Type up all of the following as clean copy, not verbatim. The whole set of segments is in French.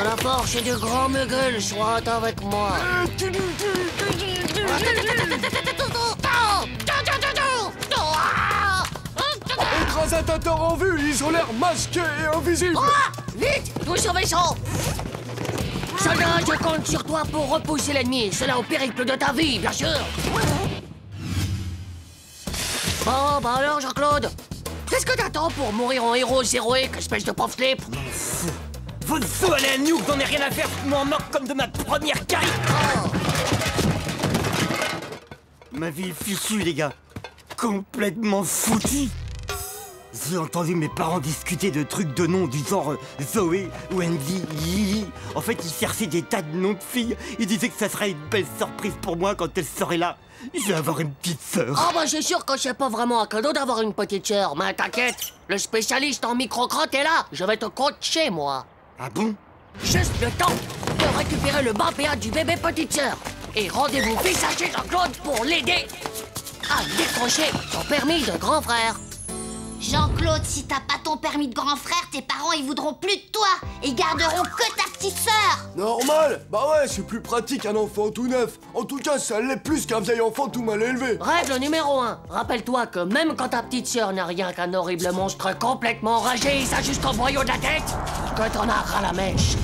À la force du grand Muggle, soit avec moi. Écrasateur en vue, ils ont l'air masqués et invisibles. Vite, tous au vaisseau. Soldat, je compte sur toi pour repousser l'ennemi, cela au périple de ta vie, bien sûr. Bon, bah alors, Jean-Claude, qu'est-ce que t'attends pour mourir en héros héroïque, espèce de pauvre slip? Vous fous, allez à nous, j'en ai rien à faire, je m'en moque comme de ma première carrière. Ma vie est fichue, les gars. Complètement foutue. J'ai entendu mes parents discuter de trucs de noms du genre Zoé, Wendy, Lily. En fait, ils cherchaient des tas de noms de filles. Ils disaient que ça serait une belle surprise pour moi quand elle serait là. Je vais avoir une petite sœur. Ah bah c'est sûr que c'est pas vraiment un cadeau d'avoir une petite sœur, mais t'inquiète, le spécialiste en micro-crotte est là, je vais te coacher, moi. Ah bon? Juste le temps de récupérer le bas PA du bébé petite sœur. Et rendez-vous vite à chez Jean-Claude pour l'aider à décrocher son permis de grand frère. Jean-Claude, si t'as pas ton permis de grand frère, tes parents ils voudront plus de toi et garderont que ta petite sœur. Normal. Bah ouais, c'est plus pratique un enfant tout neuf. En tout cas, ça l'est plus qu'un vieil enfant tout mal élevé. Règle numéro 1. Rappelle-toi que même quand ta petite sœur n'a rien qu'un horrible monstre complètement enragé, ça jusqu'au boyau de la tête, que t'en as ras la mèche.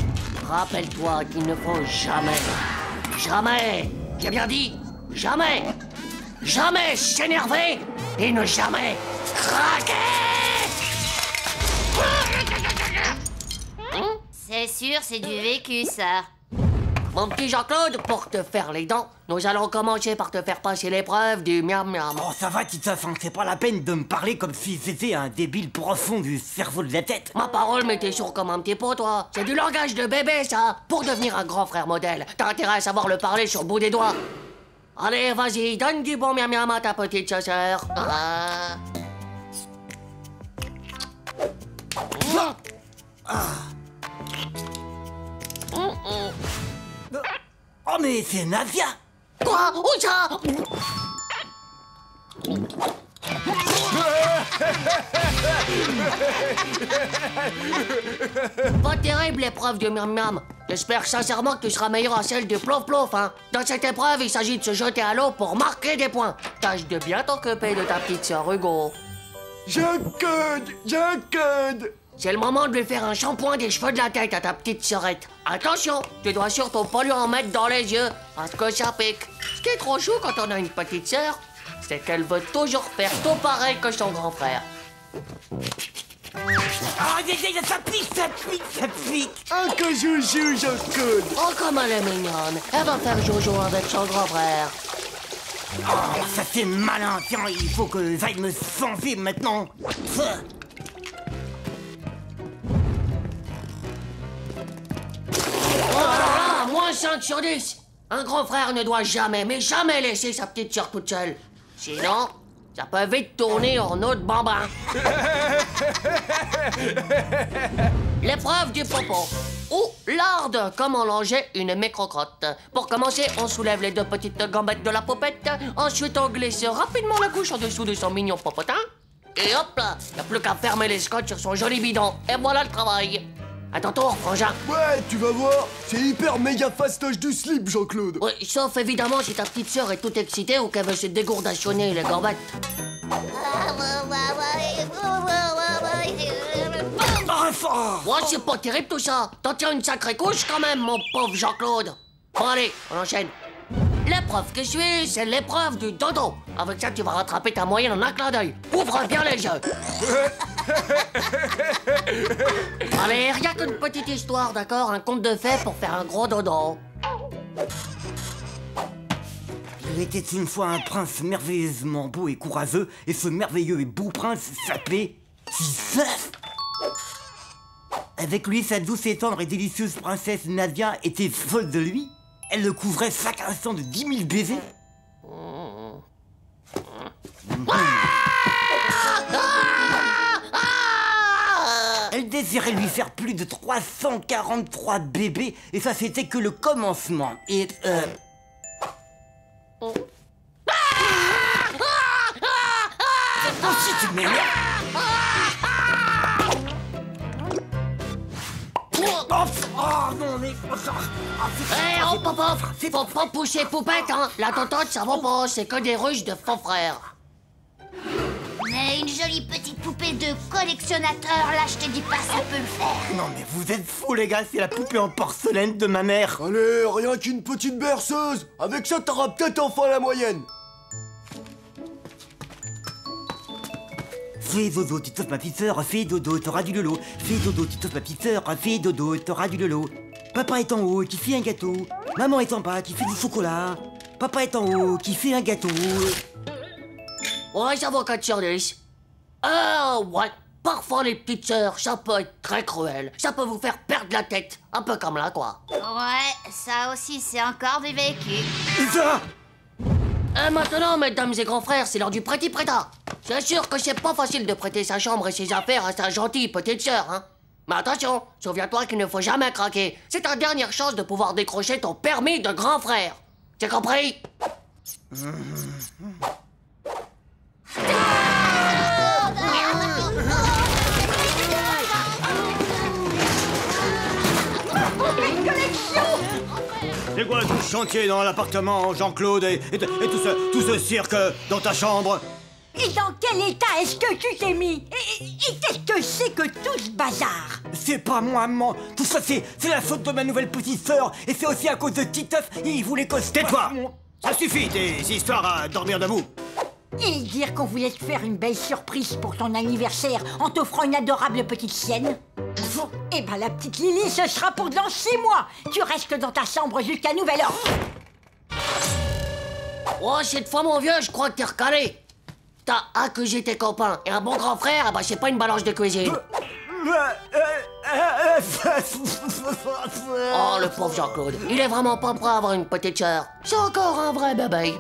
Rappelle-toi qu'il ne faut jamais, j'ai bien dit, jamais s'énerver et ne jamais craquer. C'est sûr, c'est du vécu, ça. Mon petit Jean-Claude, pour te faire les dents, nous allons commencer par te faire passer l'épreuve du miam miam. Oh, ça va, Tita, c'est pas la peine de me parler comme si c'était un débile profond du cerveau de la tête. Ma parole, mais t'es sourd comme un petit pot, toi. C'est du langage de bébé, ça. Pour devenir un grand frère modèle, t'as intérêt à savoir le parler sur le bout des doigts. Allez, vas-y, donne du bon miam miam à ta petite sœur. Oh, mais c'est Nadia. Quoi? Où ça? Pas terrible l'épreuve du miam miam. J'espère sincèrement que tu seras meilleur à celle du plouf plouf, hein. Dans cette épreuve, il s'agit de se jeter à l'eau pour marquer des points. Tâche de bien t'occuper de ta petite sœur Hugo. J'ai un code. C'est le moment de lui faire un shampoing des cheveux de la tête à ta petite sœurette. Attention, tu dois surtout pas lui en mettre dans les yeux, parce que ça pique. Ce qui est trop chou quand on a une petite sœur, c'est qu'elle veut toujours faire tout pareil que son grand frère. Ah, ça pique. Un que joujou, Jean-Claude. Oh, comme elle est mignonne. Elle va faire jojo avec son grand frère. Oh, ça c'est malin. Tiens, il faut que j'aille me changer maintenant. Moins 5 sur 10. Un grand frère ne doit jamais, mais jamais laisser sa petite sœur toute seule. Sinon, ça peut vite tourner en eau de bambin. L'épreuve du popo. Ou l'art de comment longer une micro-crotte. Pour commencer, on soulève les deux petites gambettes de la popette. Ensuite, on glisse rapidement la couche en dessous de son mignon popotin. Et hop là, y a plus qu'à fermer les scotch sur son joli bidon. Et voilà le travail. À ton tour, frangin. Ouais, tu vas voir, c'est hyper méga fastoche du slip, Jean-Claude. Oui, sauf évidemment si ta petite sœur est toute excitée ou qu'elle veut se dégourdationner les gambettes. Ouais, c'est pas terrible tout ça. T'en tiens une sacrée couche quand même, mon pauvre Jean-Claude. Bon allez, on enchaîne. L'épreuve que suit, c'est l'épreuve du dodo. Avec ça, tu vas rattraper ta moyenne en un clin d'œil. Ouvre bien les yeux. Allez, rien qu'une petite histoire, d'accord? Un conte de fées pour faire un gros dodo. Il était une fois un prince merveilleusement beau et courageux, et ce merveilleux et beau prince s'appelait Titeuf. Avec lui, sa douce et tendre et délicieuse princesse Nadia était folle de lui. Elle le couvrait chaque instant de 10 000 baisers. Elle désirait lui faire plus de 343 bébés, et ça c'était que le commencement. Et si tu m'énerves. Oh non mais... Hé, oh, papa, faut pas pousser poupette, hein. La tontante, ça va pas, c'est que des ruches de faux frères. Mais une jolie petite poupée de collectionnateur, là, je te dis pas, ça peut le faire. Non mais vous êtes fous les gars, c'est la poupée en porcelaine de ma mère. Allez, rien qu'une petite berceuse. Avec ça, t'auras peut-être enfin la moyenne. Fais dodo, Titeuf ma petite sœur, fais dodo, t'auras du lolo. Fais dodo, Titeuf ma petite sœur, fais dodo, t'auras du lolo. Papa est en haut, qui fait un gâteau. Maman est en bas, qui fait du chocolat. Papa est en haut, qui fait un gâteau. Ouais, ça va 4 sur 10. Ouais, parfois les petites sœurs, ça peut être très cruel. Ça peut vous faire perdre la tête, un peu comme là, quoi. Ouais, ça aussi, c'est encore du vécu. Ça. Et maintenant, mesdames et grands frères, c'est l'heure du prêti-prêta. C'est sûr que c'est pas facile de prêter sa chambre et ses affaires à sa gentille petite sœur, hein. Mais attention, souviens-toi qu'il ne faut jamais craquer. C'est ta dernière chance de pouvoir décrocher ton permis de grand frère. T'as compris? C'est quoi tout ce chantier dans l'appartement, Jean-Claude, et tout ce cirque dans ta chambre? Et dans quel état est-ce que tu t'es mis? Et qu'est-ce que c'est que tout ce bazar? C'est pas moi, maman. Tout ça, c'est la faute de ma nouvelle petite sœur. Et c'est aussi à cause de Titeuf. Il voulait que... Tais-toi. Ça suffit, tes histoires à dormir debout. Et dire qu'on voulait te faire une belle surprise pour ton anniversaire en t'offrant une adorable petite sienne? Eh ben la petite Lily, ce sera pour dans 6 mois. Tu restes dans ta chambre jusqu'à nouvel ordre. Oh, cette fois, mon vieux, je crois que t'es recalé. T'as accusé tes copains. Et un bon grand frère, bah c'est pas une balance de cuisine. Oh, le pauvre Jean-Claude. Il est vraiment pas prêt à avoir une petite sœur. C'est encore un vrai bébé.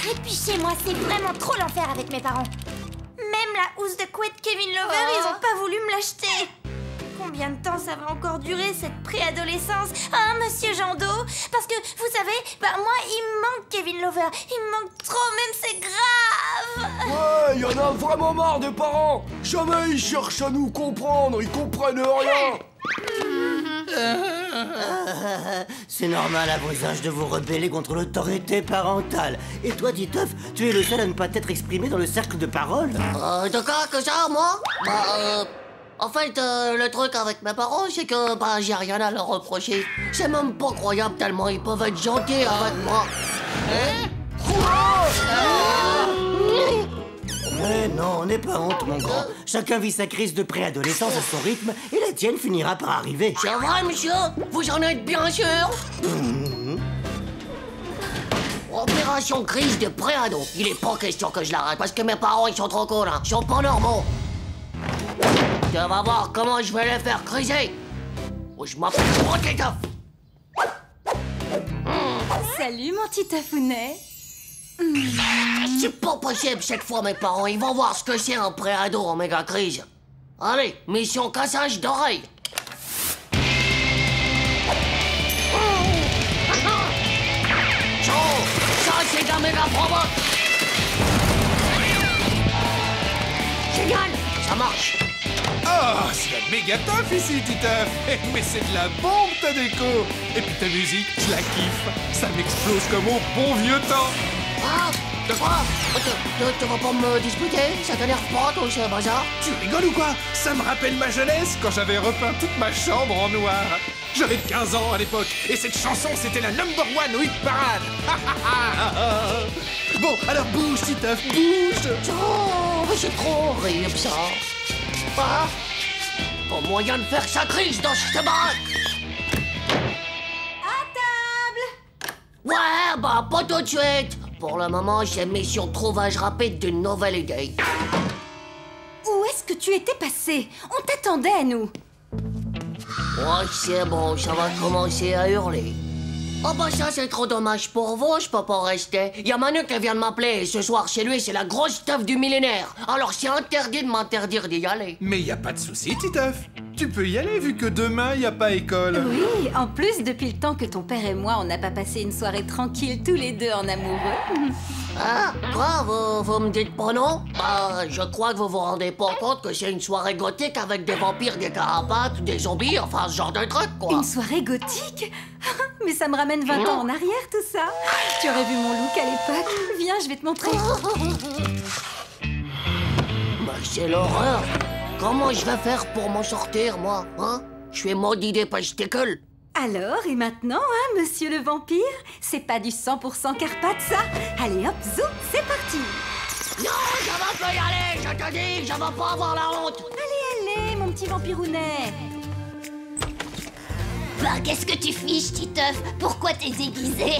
Et puis chez moi, c'est vraiment trop l'enfer avec mes parents. Même la housse de couette Kevin Lover, ils ont pas voulu me l'acheter. Combien de temps ça va encore durer, cette préadolescence? Hein, monsieur Jando? Parce que, vous savez, bah moi, il me manque Kevin Lover. Il me manque trop, même c'est grave. Ouais, y en a vraiment marre des parents. Jamais ils cherchent à nous comprendre, ils comprennent rien. C'est normal à vos âges de vous rebeller contre l'autorité parentale. Et toi, Titeuf, tu es le seul à ne pas t'être exprimé dans le cercle de parole. De quoi que ça, moi? En fait, le truc avec mes parents, c'est que, j'ai rien à leur reprocher. C'est même pas croyable tellement ils peuvent être gentils avec moi. Mais non, n'aie pas honte, mon grand. Chacun vit sa crise de préadolescence à son rythme, et la tienne finira par arriver. C'est vrai, monsieur? Vous en êtes bien sûr? Opération crise de préado. Il est pas question que je l'arrête, parce que mes parents, ils sont trop cool, hein. Ils sont pas normaux. Tu vas voir comment je vais les faire criser. Ou je m'appelle Titeuf. C'est Salut, mon petit tafounet. C'est pas possible cette fois, mes parents. Ils vont voir ce que c'est un préado en méga crise. Allez, mission cassage d'oreilles. Ça, c'est de la méga provoque. Génial, ça marche. Oh, c'est la méga teuf ici, Titeuf. Mais c'est de la bombe, ta déco. Et puis ta musique, je la kiffe. Ça m'explose comme au bon vieux temps. Ah, de quoi? Tu vas pas me disputer? Ça t'énerve pas, toi, ce bazar? Tu rigoles ou quoi? Ça me rappelle ma jeunesse quand j'avais repeint toute ma chambre en noir. J'avais 15 ans à l'époque et cette chanson c'était la #1 hit parade. Bon, alors bouge, Titeuf, bouge. Oh, mais c'est trop horrible, ça. Ah, pas moyen de faire sa crise dans cette baraque. À table! Ouais, bah pas tout de suite. Pour le moment, j'ai mission trouvage rapide d'une nouvelle idée. Où est-ce que tu étais passé? On t'attendait, nous. Ouais, c'est bon, ça va commencer à hurler. Oh bah ça, c'est trop dommage pour vous, je peux pas rester. Y a Manu qui vient de m'appeler et ce soir chez lui, c'est la grosse teuf du millénaire. Alors c'est interdit de m'interdire d'y aller. Mais y a pas de souci, Titeuf. Tu peux y aller vu que demain y a pas école. Oui, en plus, depuis le temps que ton père et moi, on n'a pas passé une soirée tranquille tous les deux en amoureux. Ah, quoi, vous me dites pas non? Bah, je crois que vous vous rendez pas compte que c'est une soirée gothique avec des vampires, des carapates, des zombies, enfin ce genre de truc, quoi. Une soirée gothique? Mais ça me ramène 20 ans en arrière, tout ça. Tu aurais vu mon look à l'époque. Viens, je vais te montrer. Bah, c'est l'horreur. Comment je vais faire pour m'en sortir, moi, hein? Je suis maudit des pastèques. Alors, et maintenant, hein, monsieur le vampire? C'est pas du 100% Carpath, ça? Allez, hop, zoom, c'est parti. Non, je vais pas y aller, je te dis, je vais pas avoir la honte. Allez, mon petit vampirounet. Bah, qu'est-ce que tu fiches, Titeuf? Pourquoi t'es déguisé?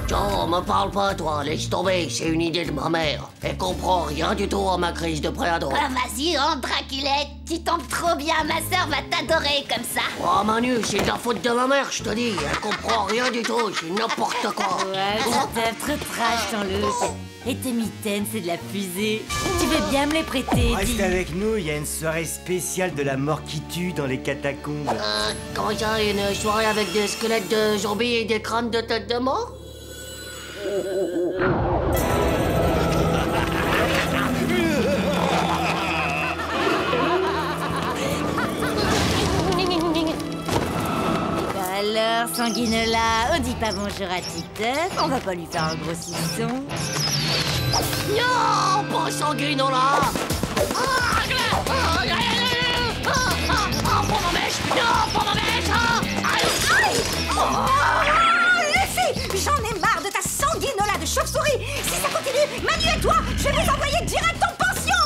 Joe, me parle pas, toi, laisse tomber, c'est une idée de ma mère. Elle comprend rien du tout à ma crise de préado. Bah, vas-y, rentre, Draculette. Tu tombes trop bien, ma sœur va t'adorer comme ça. Oh, Manu, c'est de la faute de ma mère, je te dis. Elle comprend rien du tout, c'est n'importe quoi. Ouais, t'as trop trash dans le... Et tes mitaines, c'est de la fusée. Tu veux bien me les prêter? Reste avec nous, il y a une soirée spéciale de la mort qui tue dans les catacombes. Comment ça, une soirée avec des squelettes de zombies et des crânes de tête de mort? Alors, Sanguinola, on dit pas bonjour à Titeuf, on va pas lui faire un gros saucisson. Non, pas Sanguinola! Pour ma mèche! Non, pour ma mèche! Laissez! J'en ai marre de ta sanguinola de chauve-souris! Si ça continue, Manu et toi, je vais les envoyer direct en pension!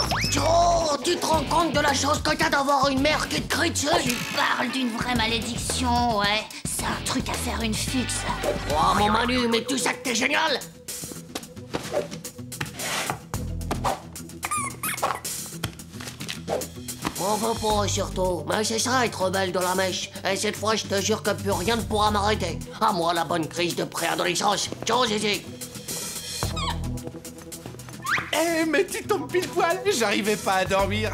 Oh, tu te rends compte de la chance que t'as d'avoir une mère qui te crie dessus? Tu parles d'une vraie malédiction, ouais. C'est un truc à faire une fugue, ça. Oh, mon Manu, mais tu sais que t'es génial! On veut pas, surtout. Mais c'est ça, être rebelle de la mèche. Et cette fois, je te jure que plus rien ne pourra m'arrêter. À moi, la bonne crise de préadolescence. Ciao, Zizi. Eh, mais tu tombes pile poil, j'arrivais pas à dormir.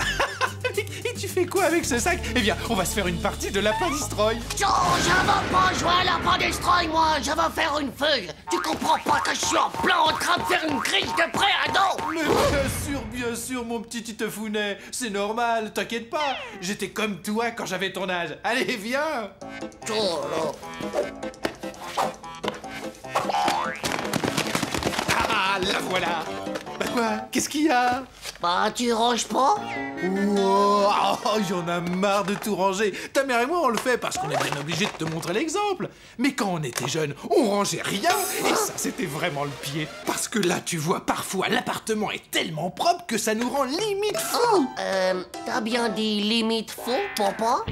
Et tu fais quoi avec ce sac? Eh bien, on va se faire une partie de Lapin Destroy. Ciao, je veux pas jouer à Lapin Destroy, moi. Je veux faire une feuille. Tu comprends pas que je suis en plein en train de faire une crise de préado? Mais bien sûr, mon petit Titeufounet. C'est normal, t'inquiète pas. J'étais comme toi quand j'avais ton âge. Allez, viens. Oh là. Ah, la voilà. Bah quoi? Qu'est-ce qu'il y a? Bah, tu ranges pas? Wow, oh, j'en ai marre de tout ranger. Ta mère et moi, on le fait parce qu'on est bien obligé de te montrer l'exemple. Mais quand on était jeunes, on rangeait rien. Et ça, c'était vraiment le pied. Parce que là, tu vois, parfois, l'appartement est tellement propre que ça nous rend limite fous. T'as bien dit limite faux, papa?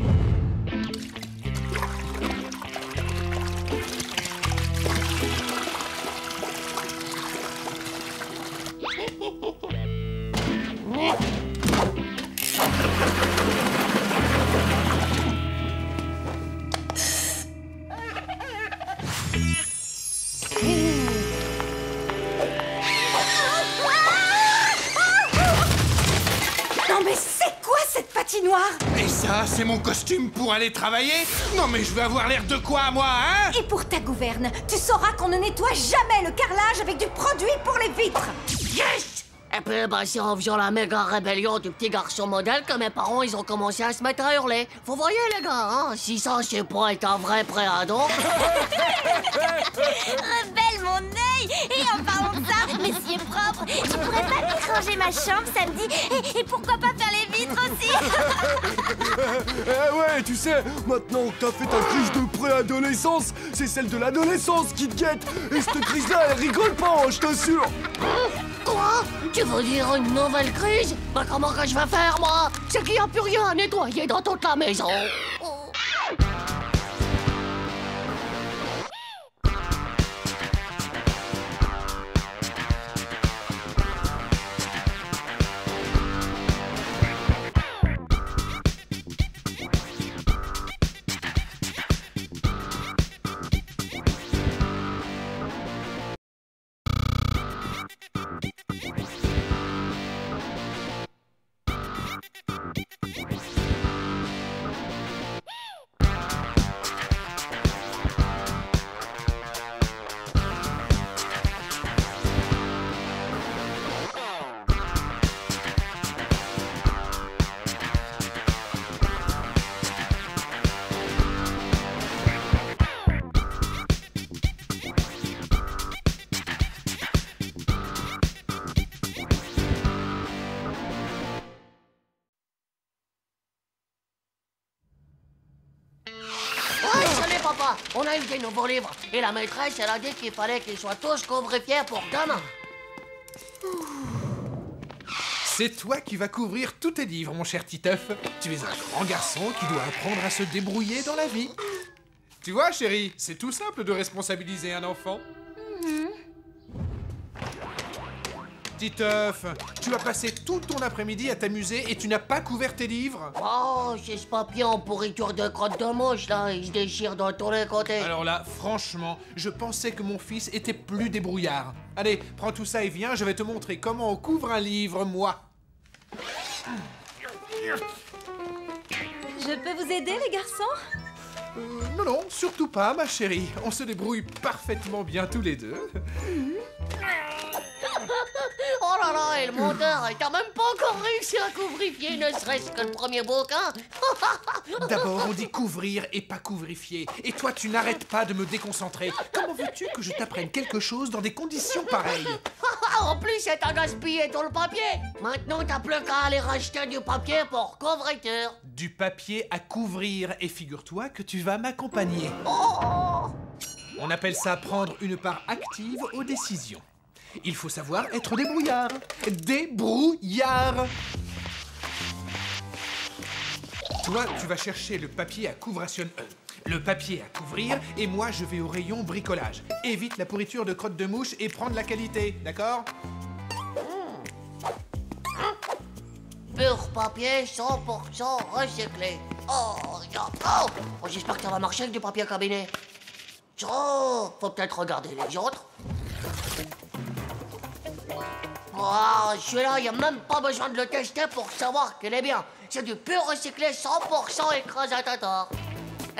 patinoire. Et ça, c'est mon costume pour aller travailler? Non mais je vais avoir l'air de quoi, moi, hein? Et pour ta gouverne, tu sauras qu'on ne nettoie jamais le carrelage avec du produit pour les vitres. Yes! Et puis, bah, c'est en faisant la méga rébellion du petit garçon modèle que mes parents, ils ont commencé à se mettre à hurler. Vous voyez, les gars, hein? Si ça, c'est pas être un vrai préado. Rebelle mon œil. Et en parlant de ça, monsieur propre, tu pourrais pas vite ranger ma chambre samedi et pourquoi pas faire les vitres aussi? Eh ouais, tu sais, maintenant que t'as fait ta crise de préadolescence, c'est celle de l'adolescence qui te guette. Et cette crise-là, elle rigole pas, hein, je t'assure. Quoi? Tu veux dire une nouvelle crise? Bah, comment que je vais faire, moi? C'est qu'il n'y a plus rien à nettoyer dans toute la maison. Papa, on a eu des nouveaux livres et la maîtresse, elle a dit qu'il fallait qu'ils soient tous couvrifiés pour demain. C'est toi qui vas couvrir tous tes livres, mon cher Titeuf. Tu es un grand garçon qui doit apprendre à se débrouiller dans la vie. Tu vois, chérie, c'est tout simple de responsabiliser un enfant. Titeuf, tu as passé tout ton après-midi à t'amuser et tu n'as pas couvert tes livres. Oh, c'est ce papier en pourriture de crotte de mouche, là, il se déchire dans tous les côtés. Alors là, franchement, je pensais que mon fils était plus débrouillard. Allez, prends tout ça et viens, je vais te montrer comment on couvre un livre, moi. Je peux vous aider, les garçons? Non, surtout pas, ma chérie. On se débrouille parfaitement bien tous les deux. Oh là là, et le monteur, il t'a même pas encore réussi à couvrifier, ne serait-ce que le premier bouquin. D'abord, on dit couvrir et pas couvrifier. Et toi, tu n'arrêtes pas de me déconcentrer. Comment veux-tu que je t'apprenne quelque chose dans des conditions pareilles? En plus, c'est à gaspiller tout le papier. Maintenant, t'as plus qu'à aller racheter du papier pour couverture. Du papier à couvrir. Et figure-toi que tu vas m'accompagner. Oh! On appelle ça prendre une part active aux décisions. Il faut savoir être débrouillard. Débrouillard! Toi, tu vas chercher le papier à couvration... le papier à couvrir, et moi, je vais au rayon bricolage. Évite la pourriture de crotte de mouche et prends de la qualité, d'accord? Pur papier 100% recyclé. Oh, j'espère que ça va marcher avec du papier cabinet. Oh, faut peut-être regarder les autres. Oh, celui-là, il n'y a même pas besoin de le tester pour savoir qu'il est bien. C'est du pur recyclé 100% écrasé à tatar.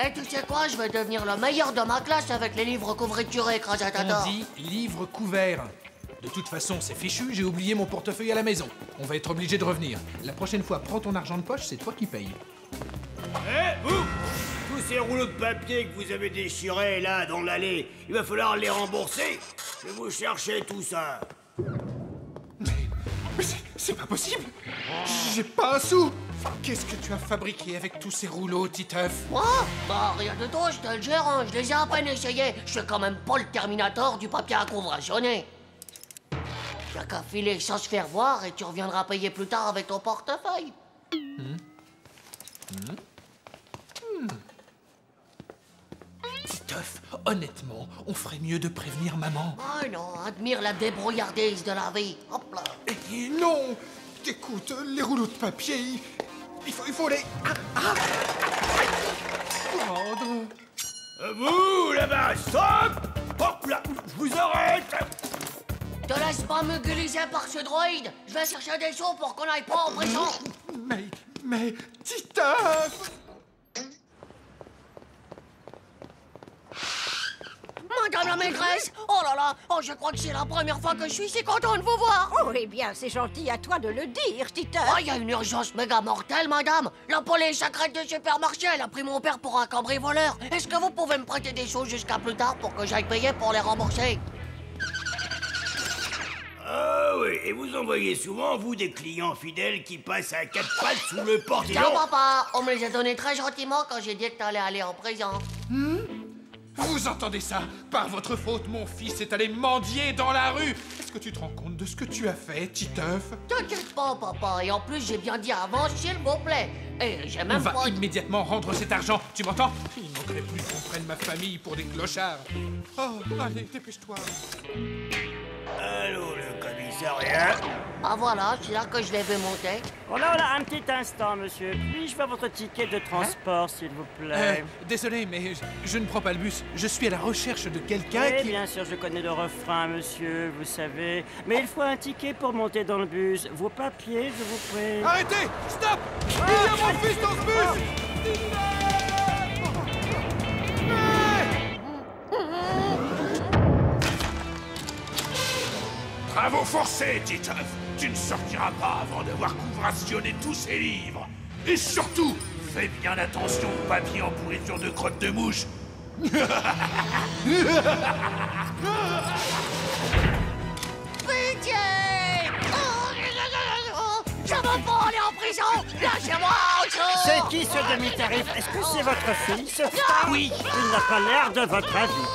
Et tu sais quoi, je vais devenir le meilleur de ma classe avec les livres couverture écrasés à tatar. On dit livre couvert. De toute façon, c'est fichu, j'ai oublié mon portefeuille à la maison. On va être obligé de revenir. La prochaine fois, prends ton argent de poche, c'est toi qui payes. Vous! Tous ces rouleaux de papier que vous avez déchirés là dans l'allée, il va falloir les rembourser. Je vais vous chercher tout ça. Mais c'est pas possible! J'ai pas un sou! Qu'est-ce que tu as fabriqué avec tous ces rouleaux, Titeuf? Moi? Bah, rien de tout, je te le jure, hein, je les ai à peine essayés. Je suis quand même pas le Terminator du papier à couvrationner. Y'a qu'à filer sans se faire voir et tu reviendras payer plus tard avec ton portefeuille. Titeuf, honnêtement, on ferait mieux de prévenir maman. Oh non, admire la débrouillardise de la vie. Hop là. Et non! Écoute, les rouleaux de papier, il faut les... prendre. Vous, là-bas, stop! Hop là, je vous arrête! Te laisse pas me gueuliser par ce droïde. Je vais chercher des sous pour qu'on aille pas en prison. Mais, Titeuf! Madame la maîtresse! Oh là là! Oh, je crois que c'est la première fois que je suis si content de vous voir! Oh, eh bien, c'est gentil à toi de le dire, Titeuf. Oh, il y a une urgence méga mortelle, madame! La police secrète du supermarché, elle a pris mon père pour un cambrioleur! Est-ce que vous pouvez me prêter des sous jusqu'à plus tard pour que j'aille payer pour les rembourser? Ah oui, et vous envoyez souvent, vous, des clients fidèles qui passent à quatre pattes sous le portillon? Tiens, papa! On me les a donnés très gentiment quand j'ai dit que t'allais aller en prison. Vous entendez ça? Par votre faute, mon fils est allé mendier dans la rue. Est-ce que tu te rends compte de ce que tu as fait, Titeuf? T'inquiète pas, papa. Et en plus, j'ai bien dit avant, s'il vous plaît. Et j'ai On même va pas... immédiatement rendre cet argent, tu m'entends? Il ne manquerait plus qu'on prenne ma famille pour des clochards. Oh, allez, dépêche-toi. Allô, le commissariat? Ah voilà, c'est là que je l'ai vu monter. Voilà, un petit instant, monsieur. Puis-je voir votre ticket de transport, s'il vous plaît? Désolé, mais je ne prends pas le bus. Je suis à la recherche de quelqu'un Oui, qui... bien sûr, je connais le refrain, monsieur, vous savez. Mais il faut un ticket pour monter dans le bus. Vos papiers, je vous prie. Arrêtez! Stop! Il y a mon fils dans ce bus! Travaux forcés, Titeuf. Tu ne sortiras pas avant d'avoir couvrationné tous ces livres. Et surtout, fais bien attention aux papiers en pourriture de crottes de mouche. Pitié! Je veux pas aller en prison! Lâchez-moi autre chose! C'est qui ce demi-tarif? Est-ce que c'est votre fils? Oui! Il n'a pas l'air de votre avis.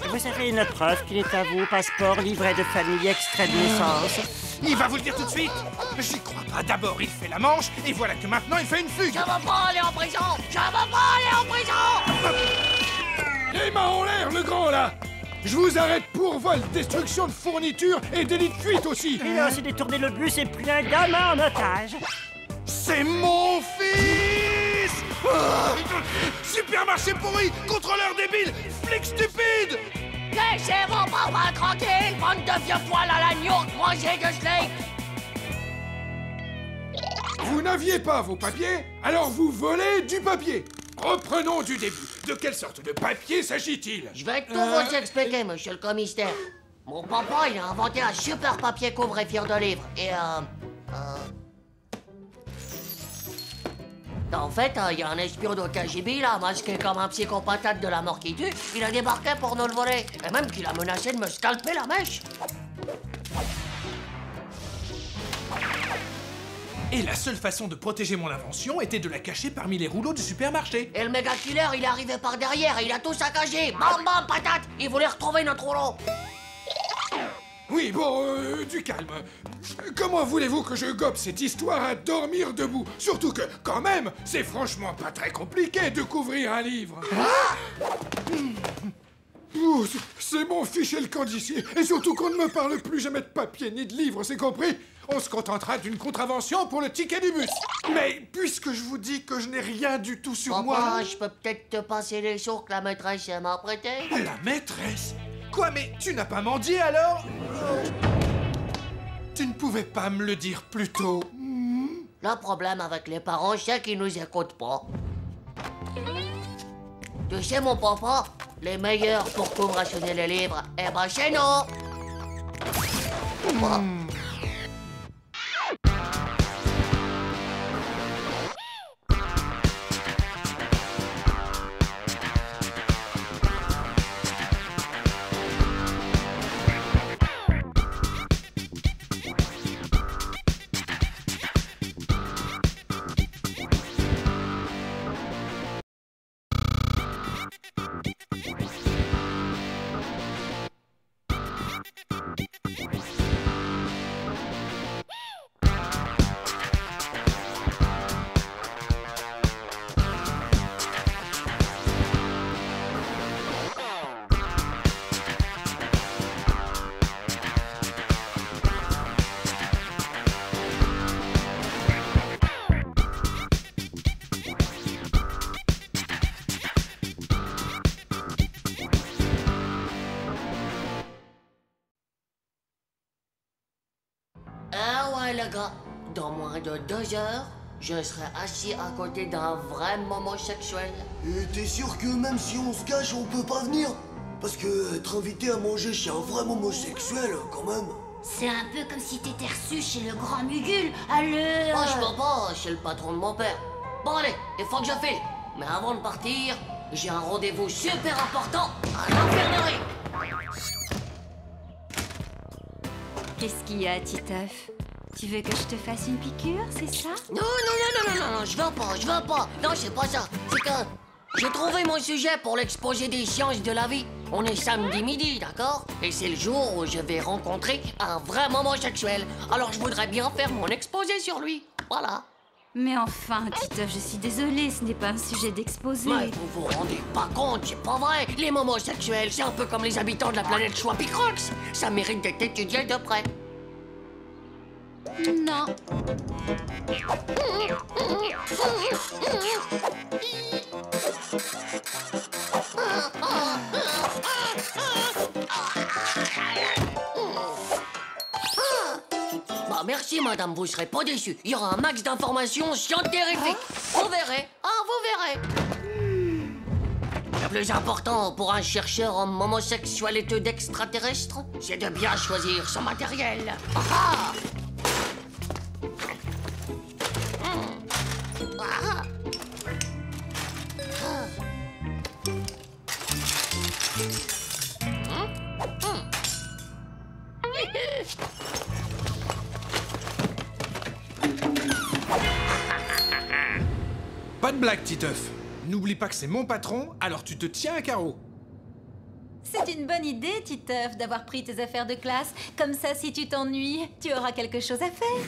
Vous avez une preuve qu'il est à vous, passeport, livret de famille, extrait de naissance. Il va vous le dire tout de suite. J'y crois pas. D'abord, il fait la manche, et voilà que maintenant, il fait une fugue. Je veux pas aller en prison! Je veux pas aller en prison! Les mains en l'air, le grand, là. Je vous arrête pour vol, destruction de fournitures et délit de fuite aussi. Il a aussi détourné le bus et pris un gamin en otage. C'est mon fils. Supermarché pourri, contrôleur débile, flic stupide. Laissez mon papa tranquille, bande de vieux poils à la gnourde, mangez de slate! Vous n'aviez pas vos papiers, alors vous volez du papier. Reprenons du début. De quelle sorte de papier s'agit-il? Je vais tout vous expliquer, monsieur le commissaire. Mon papa, il a inventé un super papier couvre-fire de livres. Et en fait, il y a un espion de KGB, là, masqué comme un psychopathe de la mort qui tue. Il a débarqué pour nous le voler. Et même qu'il a menacé de me scalper la mèche. Et la seule façon de protéger mon invention était de la cacher parmi les rouleaux du supermarché. Et le méga killer, il est arrivé par derrière et il a tout saccagé. Bam bam patate. Il voulait retrouver notre rouleau. Oui, bon, du calme. Comment voulez-vous que je gobe cette histoire à dormir debout? Surtout que, quand même, c'est franchement pas très compliqué de couvrir un livre. Ouh, c'est mon fichier le camp d'ici. Et surtout qu'on ne me parle plus jamais de papier ni de livre, c'est compris? On se contentera d'une contravention pour le ticket du bus. Mais puisque je vous dis que je n'ai rien du tout sur moi... Papa, je peux peut-être te passer les sous que la maîtresse m'a prêté? La maîtresse? Quoi, mais tu n'as pas mendié alors? Tu ne pouvais pas me le dire plus tôt. Le problème avec les parents, c'est qu'ils nous écoutent pas. Tu sais, mon papa, les meilleurs pour couvrationner les livres, eh ben c'est nous. Ah ouais, les gars, dans moins de 2 heures, je serais assis à côté d'un vrai homosexuel. Et t'es sûr que même si on se cache, on peut pas venir? Parce que être invité à manger chez un vrai homosexuel, quand même... C'est un peu comme si t'étais reçu chez le grand Mugul. Allez Moi, je peux pas, chez le patron de mon père. Bon, allez, il faut que je file. Mais avant de partir, j'ai un rendez-vous super important à l'infirmerie. Qu'est-ce qu'il y a, Titeuf? Tu veux que je te fasse une piqûre, c'est ça? Non, je veux pas. Non, c'est pas ça. C'est que j'ai trouvé mon sujet pour l'exposé des sciences de la vie. On est samedi midi, d'accord? Et c'est le jour où je vais rencontrer un vrai homosexuel. Alors je voudrais bien faire mon exposé sur lui. Voilà. Mais enfin, Titeuf, je suis désolée, ce n'est pas un sujet d'exposé. Mais vous vous rendez pas compte, c'est pas vrai. Les homosexuels, c'est un peu comme les habitants de la planète Schwappicrox. Ça mérite d'être étudié de près. Non. Bah merci madame, vous serez pas déçue. Il y aura un max d'informations scientifiques. Vous verrez, vous verrez. Le plus important pour un chercheur en homosexualité d'extraterrestre, c'est de bien choisir son matériel. Pas de blague, Titeuf. N'oublie pas que c'est mon patron, alors tu te tiens à carreau. C'est une bonne idée, Titeuf, d'avoir pris tes affaires de classe. Comme ça, si tu t'ennuies, tu auras quelque chose à faire.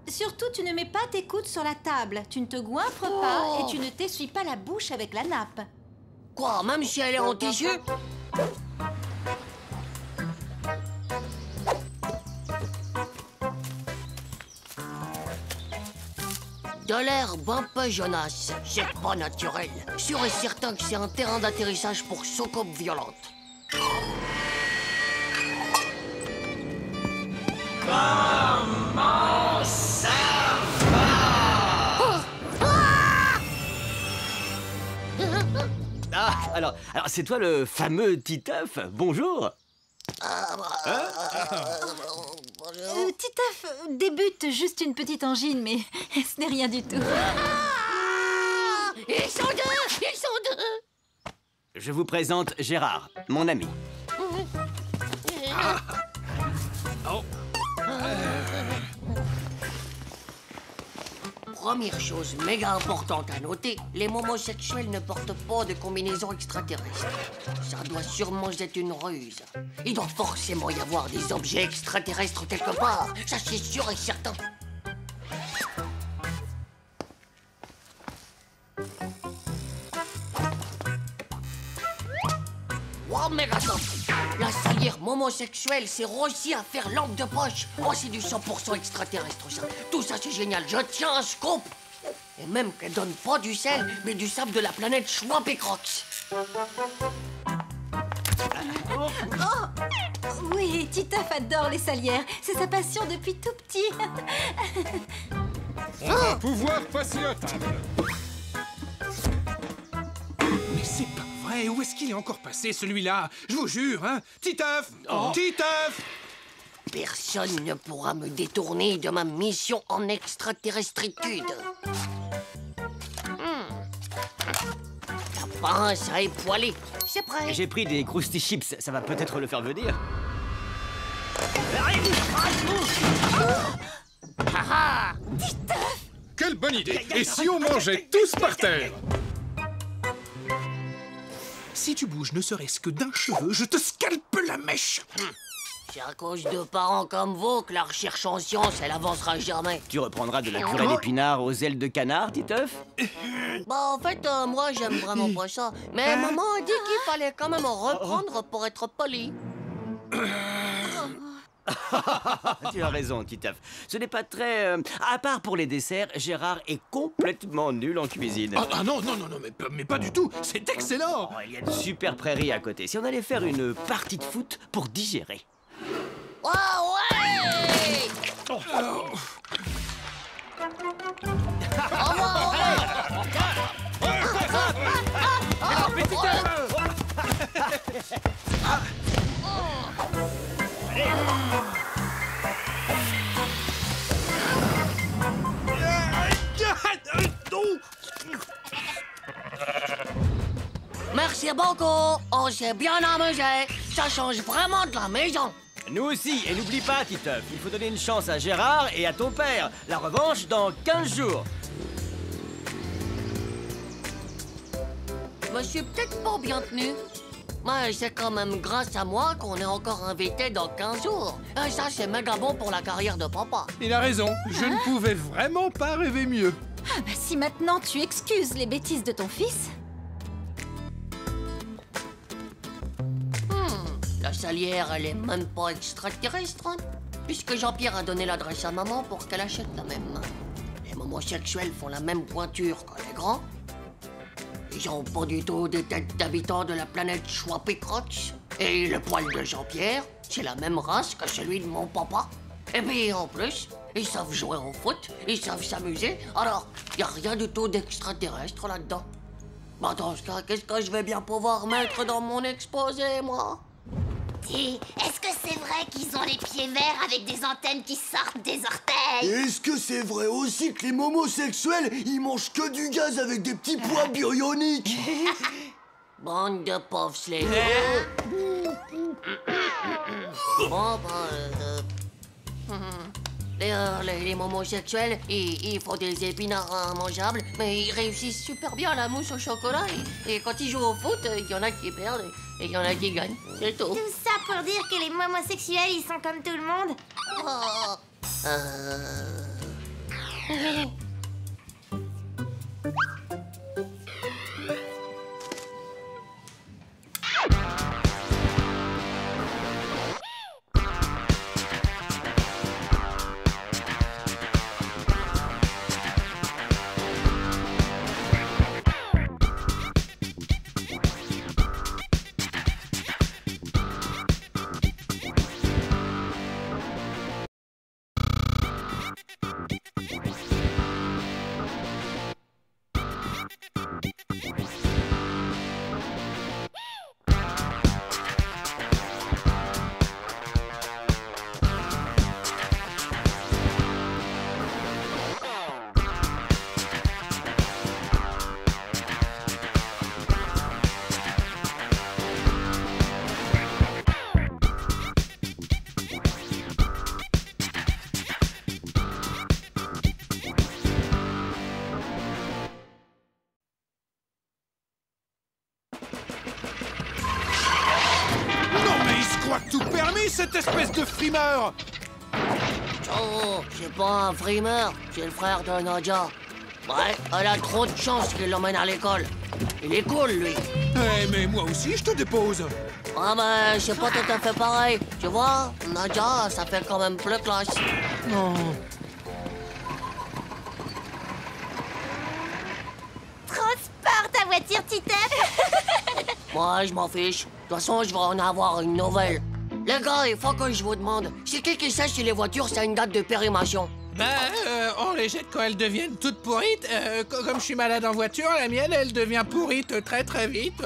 Surtout, tu ne mets pas tes coudes sur la table. Tu ne te goinfres pas et tu ne t'essuies pas la bouche avec la nappe. Quoi, même si elle est en tissu? De l'herbe un peu jaunasse, c'est pas naturel. Sûr et certain que c'est un terrain d'atterrissage pour soucoupe violente. Comment ça va? Ah, alors c'est toi le fameux Titeuf? Bonjour. Titeuf débute juste une petite angine, mais ce n'est rien du tout. Ils sont deux. Je vous présente Gérard, mon ami. Première chose méga importante à noter, les homosexuels ne portent pas de combinaison extraterrestre. Ça doit sûrement être une ruse. Il doit forcément y avoir des objets extraterrestres quelque part. Ça, c'est sûr et certain. Wow, méga top! La salière homosexuelle s'est réussi à faire lampe de poche. Oh, c'est du 100% extraterrestre, ça. Tout ça, c'est génial. Je tiens un scoop. Et même qu'elle donne pas du sel, mais du sable de la planète Schwappicrox. Oui, Titeuf adore les salières. C'est sa passion depuis tout petit. On va pouvoir passer à table. Mais c'est pas vrai, où est-ce qu'il est encore passé, celui-là? Je vous jure, hein? Titeuf! Titeuf! Personne ne pourra me détourner de ma mission en extraterrestritude. La pince à époiler, c'est prêt. J'ai pris des Krusty Chips, ça va peut-être le faire venir. Quelle bonne idée! Et si on mangeait tous par terre? Si tu bouges ne serait-ce que d'un cheveu, je te scalpe la mèche! C'est à cause de parents comme vous que la recherche en sciences, elle avancera jamais. Tu reprendras de la purée d'épinards aux ailes de canard, Titeuf? Bah, en fait, moi, j'aime vraiment pas ça. Mais maman a dit qu'il fallait quand même reprendre pour être poli. Tu as raison, Titeuf. Ce n'est pas très... À part pour les desserts, Gérard est complètement nul en cuisine. Non, mais pas du tout. C'est excellent. Il y a une super prairie à côté. Si on allait faire une partie de foot pour digérer. Oh, ouais! Au revoir, Merci beaucoup, on s'est bien amusé. Ça change vraiment de la maison. Nous aussi, et n'oublie pas, Titeuf, il faut donner une chance à Gérard et à ton père. La revanche dans 15 jours. Je me suis peut-être pas bien tenu. Mais c'est quand même grâce à moi qu'on est encore invité dans 15 jours. Et ça, c'est méga bon pour la carrière de papa. Il a raison, je ne pouvais vraiment pas rêver mieux. Ah bah si maintenant tu excuses les bêtises de ton fils. La salière, elle est même pas extraterrestre, hein, puisque Jean-Pierre a donné l'adresse à maman pour qu'elle achète la même. Les homosexuels font la même pointure que les grands. Ils ont pas du tout des têtes d'habitants de la planète Schwappicrox. Et le poil de Jean-Pierre, c'est la même race que celui de mon papa. Et puis en plus, ils savent jouer au foot, ils savent s'amuser, alors y a rien du tout d'extraterrestre là-dedans. Bah dans ce cas, qu'est-ce que je vais bien pouvoir mettre dans mon exposé, moi? Et est-ce que c'est vrai qu'ils ont les pieds verts avec des antennes qui sortent des orteils? Est-ce que c'est vrai aussi que les homosexuels, ils mangent que du gaz avec des petits pois bioniques? Bande de pauvres slés. Bon, les homosexuels, ils font des épinards mangeables, mais ils réussissent super bien à la mousse au chocolat. Et quand ils jouent au foot, il y en a qui perdent et il y en a qui gagnent. C'est tout. Tout ça pour dire que les homosexuels, ils sont comme tout le monde? Tout permis, cette espèce de frimeur! Oh, c'est pas un frimeur, c'est le frère de Nadia. Ouais, elle a trop de chance qu'il l'emmène à l'école. Il est cool, lui. Eh, mais moi aussi, je te dépose. Ah, mais c'est pas tout à fait pareil. Tu vois, Nadia, ça fait quand même plus classe. Non. Transport ta voiture, Titeuf. Moi, je m'en fiche. De toute façon, je vais en avoir une nouvelle. Les gars, il faut que je vous demande, c'est qui sait si les voitures, ça a une date de périmation? On les jette quand elles deviennent toutes pourrites. Comme je suis malade en voiture, la mienne, elle devient pourrite très très vite.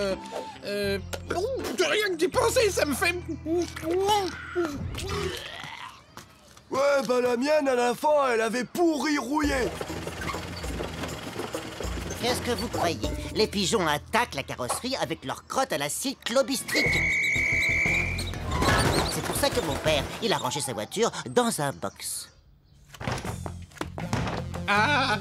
De rien que d'y penser, ça me fait... Ouais, bah la mienne, à la fin, elle avait pourri rouillé. Qu'est-ce que vous croyez? Les pigeons attaquent la carrosserie avec leur crotte à la cyclobistrique. C'est pour ça que mon père, il a rangé sa voiture dans un box. Ah!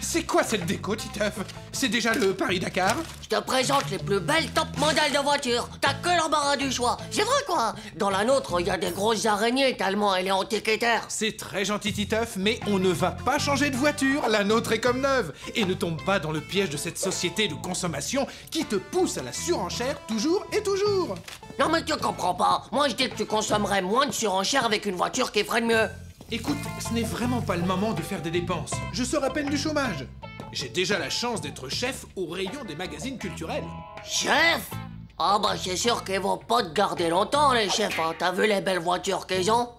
C'est quoi cette déco, Titeuf? C'est déjà le Paris-Dakar? Je te présente les plus belles top modèles de voitures. T'as que l'embarras du choix. C'est vrai, quoi. Dans la nôtre, il y a des grosses araignées tellement elle est antiquitaire. C'est très gentil, Titeuf, mais on ne va pas changer de voiture. La nôtre est comme neuve. Et ne tombe pas dans le piège de cette société de consommation qui te pousse à la surenchère toujours et toujours. Non, mais tu comprends pas. Moi, je dis que tu consommerais moins de surenchère avec une voiture qui ferait de mieux. Écoute, ce n'est vraiment pas le moment de faire des dépenses. Je sors à peine du chômage. J'ai déjà la chance d'être chef au rayon des magazines culturels. Chef? Ah bah c'est sûr qu'ils vont pas te garder longtemps, les chefs, hein. T'as vu les belles voitures qu'ils ont?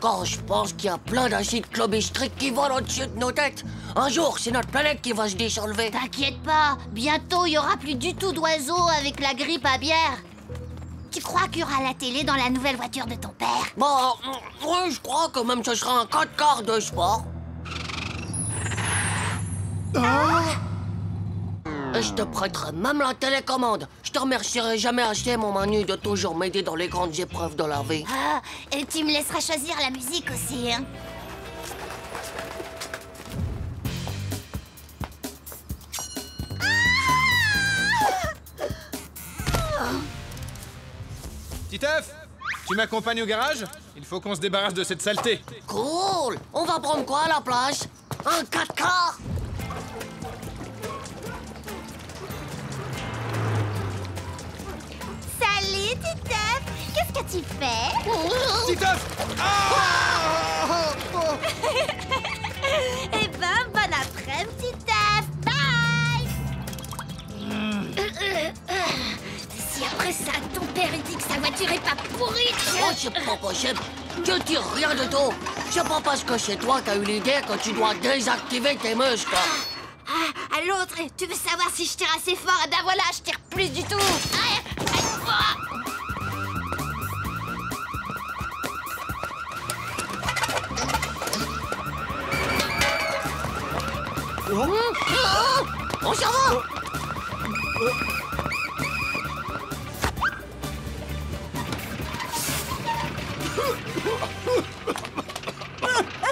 Quand je pense qu'il y a plein d'acides clobistriques qui volent au-dessus de nos têtes, un jour, c'est notre planète qui va se dissolver. T'inquiète pas, bientôt il y aura plus du tout d'oiseaux avec la grippe aviaire. Tu crois qu'il y aura la télé dans la nouvelle voiture de ton père? Bon, oui, je crois que même ce sera un 4x4 de sport. Et je te prêterai même la télécommande. Je te remercierai jamais assez, mon Manu, de toujours m'aider dans les grandes épreuves de la vie. Ah, et tu me laisseras choisir la musique aussi, hein? Titeuf, tu m'accompagnes au garage? Il faut qu'on se débarrasse de cette saleté. Cool. On va prendre quoi à la place? Un 4x4? Salut, Titeuf! Qu'est-ce que tu fais? Titeuf! Eh ben, bon après-midi, Titeuf! Bye! Si après ça, ton père il dit que sa voiture est pas pourrie... Oh, c'est pas possible. Je tire rien de tout. C'est pas parce que c'est toi qui as eu l'idée que tu dois désactiver tes muscles. Ah, à l'autre, tu veux savoir si je tire assez fort? Eh ben voilà, je tire plus du tout! On s'en va!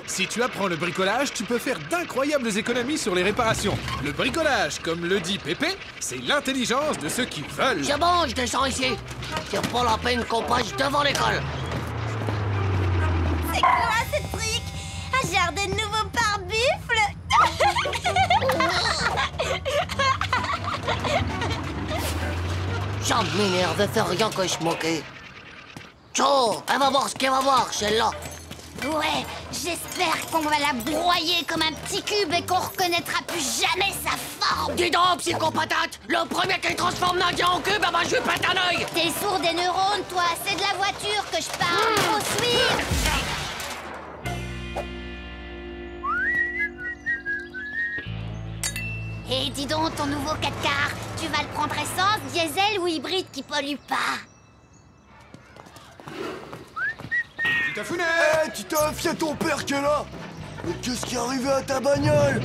Si tu apprends le bricolage, tu peux faire d'incroyables économies sur les réparations. Le bricolage, comme le dit Pépé, c'est l'intelligence de ceux qui veulent. C'est bon, je descends ici. C'est pas la peine qu'on passe devant l'école. C'est quoi ce truc? Un jardin de nouveau pare-buffle? Ça m'énerve, elle fait rien que se moquer. Tcho, elle va voir ce qu'elle va voir, celle-là. Ouais, j'espère qu'on va la broyer comme un petit cube et qu'on reconnaîtra plus jamais sa forme. Dis donc, psychopatate, le premier qui transforme Nadia en cube, ben je lui pète un œil. T'es sourd des neurones, toi. C'est de la voiture que je parle. Faut suivre. Et dis donc, ton nouveau 4x4, tu vas le prendre essence, diesel ou hybride qui pollue pas? Titeufounet! Hé, Titeuf, y'a ton père qui est là! Mais qu'est-ce qui est arrivé à ta bagnole?